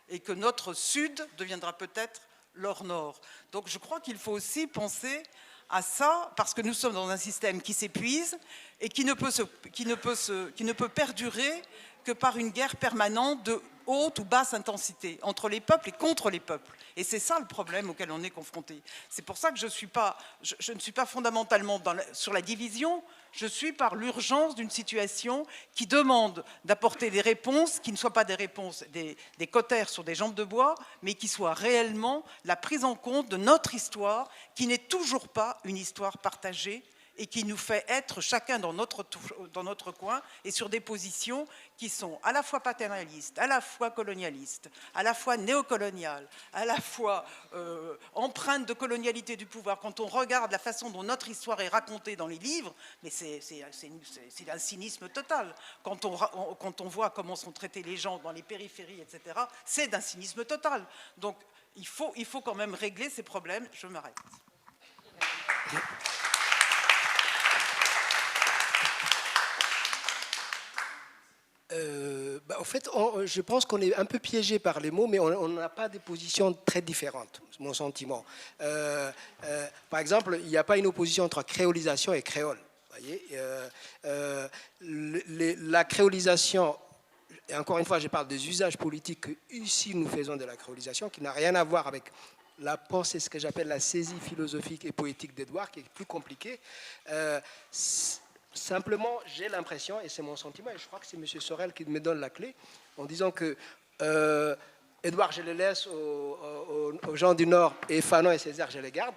et que notre sud deviendra peut-être leur nord. Donc je crois qu'il faut aussi penser à ça, parce que nous sommes dans un système qui s'épuise et qui ne peut perdurer que par une guerre permanente de haute ou basse intensité entre les peuples et contre les peuples. Et c'est ça le problème auquel on est confronté. C'est pour ça que je ne suis pas fondamentalement sur la division, je suis par l'urgence d'une situation qui demande d'apporter des réponses qui ne soient pas des réponses, des cautères sur des jambes de bois, mais qui soient réellement la prise en compte de notre histoire, qui n'est toujours pas une histoire partagée, et qui nous fait être chacun dans notre coin et sur des positions qui sont à la fois paternalistes, à la fois colonialistes, à la fois néocoloniales, à la fois empreintes de colonialité du pouvoir. Quand on regarde la façon dont notre histoire est racontée dans les livres, mais c'est un cynisme total. Quand on voit comment sont traités les gens dans les périphéries, etc., c'est d'un cynisme total. Donc il faut quand même régler ces problèmes. Je m'arrête.
En fait, je pense qu'on est un peu piégé par les mots, mais on n'a pas des positions très différentes, mon sentiment. Par exemple, il n'y a pas une opposition entre créolisation et créole. Voyez, la créolisation, et encore une fois, je parle des usages politiques que ici nous faisons de la créolisation, qui n'a rien à voir avec la pensée, ce que j'appelle la saisie philosophique et poétique d'Édouard, qui est plus compliquée. Simplement, j'ai l'impression, et c'est mon sentiment, et je crois que c'est M. Sorel qui me donne la clé, en disant que Édouard, je le laisse aux gens du Nord, et Fanon et Césaire, je les garde.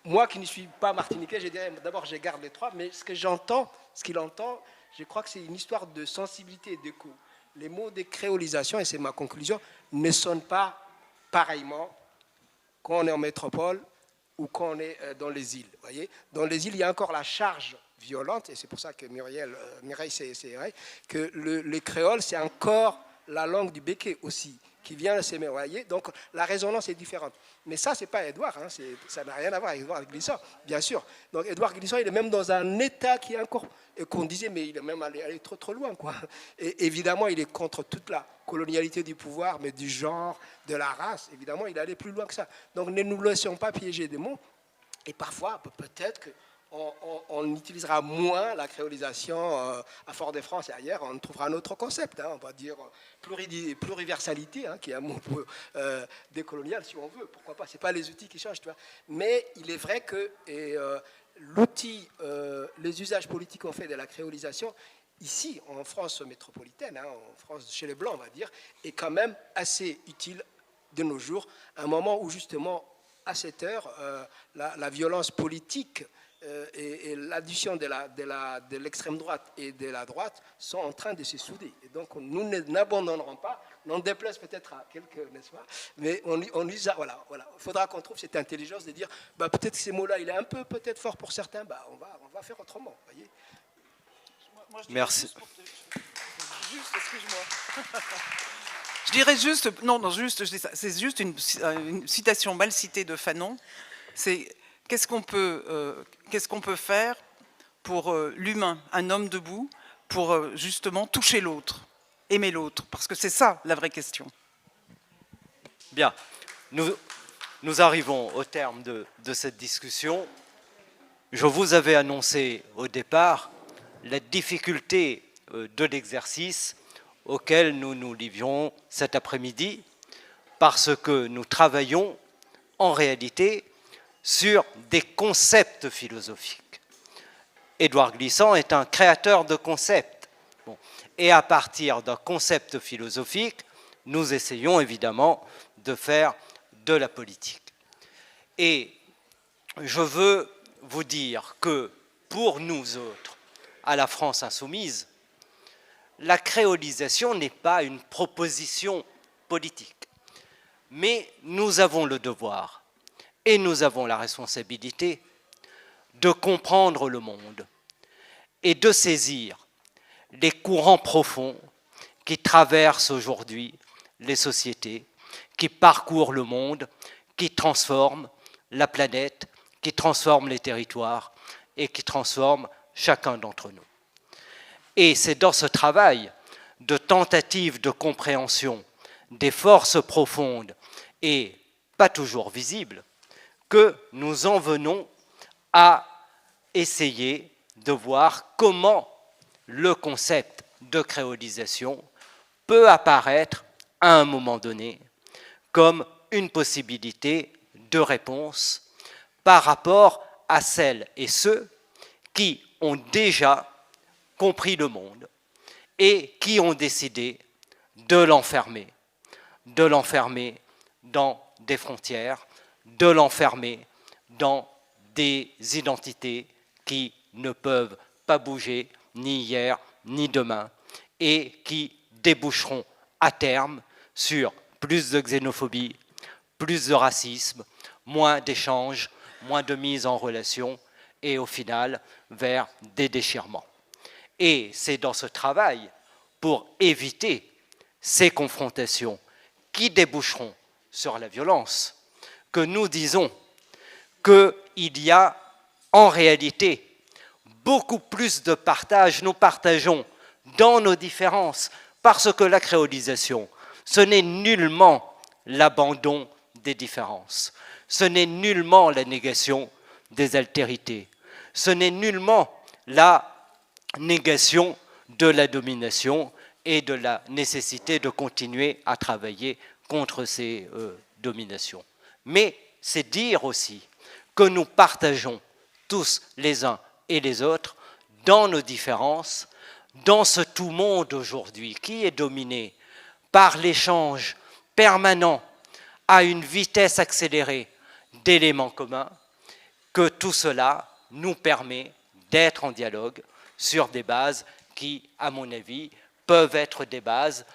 Moi qui ne suis pas martiniquais, je dirais d'abord je garde les trois, mais ce que j'entends, ce qu'il entend, je crois que c'est une histoire de sensibilité et d'écho. Les mots de créolisation, et c'est ma conclusion, ne sonnent pas pareillement quand on est en métropole ou quand on est dans les îles. Voyez, dans les îles, il y a encore la charge violente, et c'est pour ça que Mireille, c'est vrai, que les créoles, c'est encore la langue du béquet aussi, qui vient s'aimer. Voyez, donc la résonance est différente. Mais ça, c'est pas Édouard, hein, ça n'a rien à voir avec Édouard Glissant, bien sûr. Donc Édouard Glissant, il est même dans un état qui est encore, qu'on disait, mais il est même allé trop loin, quoi. Et évidemment, il est contre toute la colonialité du pouvoir, mais du genre, de la race. Évidemment, il est allé plus loin que ça. Donc ne nous laissons pas piéger des mots. Et parfois, peut-être que on utilisera moins la créolisation à Fort-de-France et ailleurs, on trouvera un autre concept, hein, on va dire pluriversalité, hein, qui est un mot décolonial si on veut, pourquoi pas, ce n'est pas les outils qui changent, tu vois. Mais il est vrai que l'outil, les usages politiques qu'on fait de la créolisation, ici, en France métropolitaine, hein, en France chez les Blancs, on va dire, est quand même assez utile de nos jours, à un moment où justement, à cette heure, la violence politique et l'addition de l'extrême droite et de la droite sont en train de se souder. Et donc, nous n'abandonnerons pas, n'en déplaise peut-être à quelques, n'est-ce pas, mais voilà. Il faudra qu'on trouve cette intelligence de dire, bah, peut-être que ces mots-là, il est un peu peut-être fort pour certains, bah, on va faire autrement, voyez.
Moi,
merci.
Juste, excuse-moi. Je dirais juste, c'est juste une citation mal citée de Fanon, c'est qu'est-ce qu'on peut faire pour l'humain, un homme debout, pour justement toucher l'autre, aimer l'autre, parce que c'est ça la vraie question.
Bien, nous arrivons au terme de cette discussion. Je vous avais annoncé au départ la difficulté de l'exercice auquel nous nous livrions cet après-midi, parce que nous travaillons en réalité sur des concepts philosophiques. Édouard Glissant est un créateur de concepts. Bon. Et à partir d'un concept philosophique, nous essayons évidemment de faire de la politique. Et je veux vous dire que pour nous autres, à la France insoumise, la créolisation n'est pas une proposition politique. Mais nous avons le devoir et nous avons la responsabilité de comprendre le monde et de saisir les courants profonds qui traversent aujourd'hui les sociétés, qui parcourent le monde, qui transforment la planète, qui transforment les territoires et qui transforment chacun d'entre nous. Et c'est dans ce travail de tentative de compréhension des forces profondes et pas toujours visibles que nous en venons à essayer de voir comment le concept de créolisation peut apparaître à un moment donné comme une possibilité de réponse par rapport à celles et ceux qui ont déjà compris le monde et qui ont décidé de l'enfermer dans des frontières, de l'enfermer dans des identités qui ne peuvent pas bouger ni hier ni demain et qui déboucheront à terme sur plus de xénophobie, plus de racisme, moins d'échanges, moins de mise en relation et au final vers des déchirements. Et c'est dans ce travail pour éviter ces confrontations qui déboucheront sur la violence que nous disons qu'il y a en réalité beaucoup plus de partage. Nous partageons dans nos différences parce que la créolisation, ce n'est nullement l'abandon des différences, ce n'est nullement la négation des altérités, ce n'est nullement la négation de la domination et de la nécessité de continuer à travailler contre ces dominations. Mais c'est dire aussi que nous partageons tous les uns et les autres dans nos différences, dans ce tout-monde aujourd'hui qui est dominé par l'échange permanent à une vitesse accélérée d'éléments communs, que tout cela nous permet d'être en dialogue sur des bases qui, à mon avis, peuvent être des bases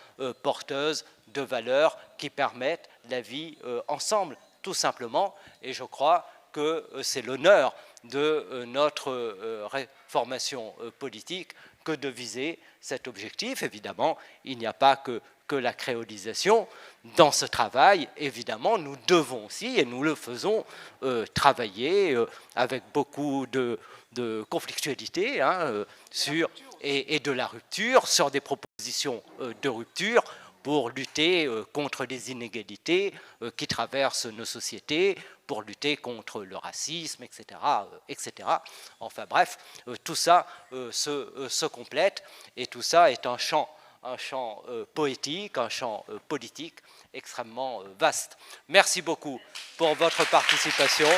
porteuses de valeurs qui permettent la vie ensemble, tout simplement. Et je crois que c'est l'honneur de notre formation politique que de viser cet objectif. Évidemment, il n'y a pas que la créolisation. Dans ce travail, évidemment, nous devons aussi, et nous le faisons, travailler avec beaucoup de conflictualité et de la rupture, sur des propositions de rupture pour lutter contre les inégalités qui traversent nos sociétés, pour lutter contre le racisme, etc. etc. Enfin bref, tout ça se complète, et tout ça est un champ poétique, un champ politique extrêmement vaste. Merci beaucoup pour votre participation.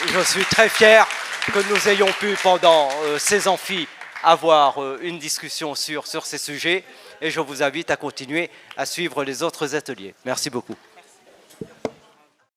Je suis très fier que nous ayons pu, pendant ces amphis, avoir une discussion sur ces sujets, et je vous invite à continuer à suivre les autres ateliers. Merci beaucoup.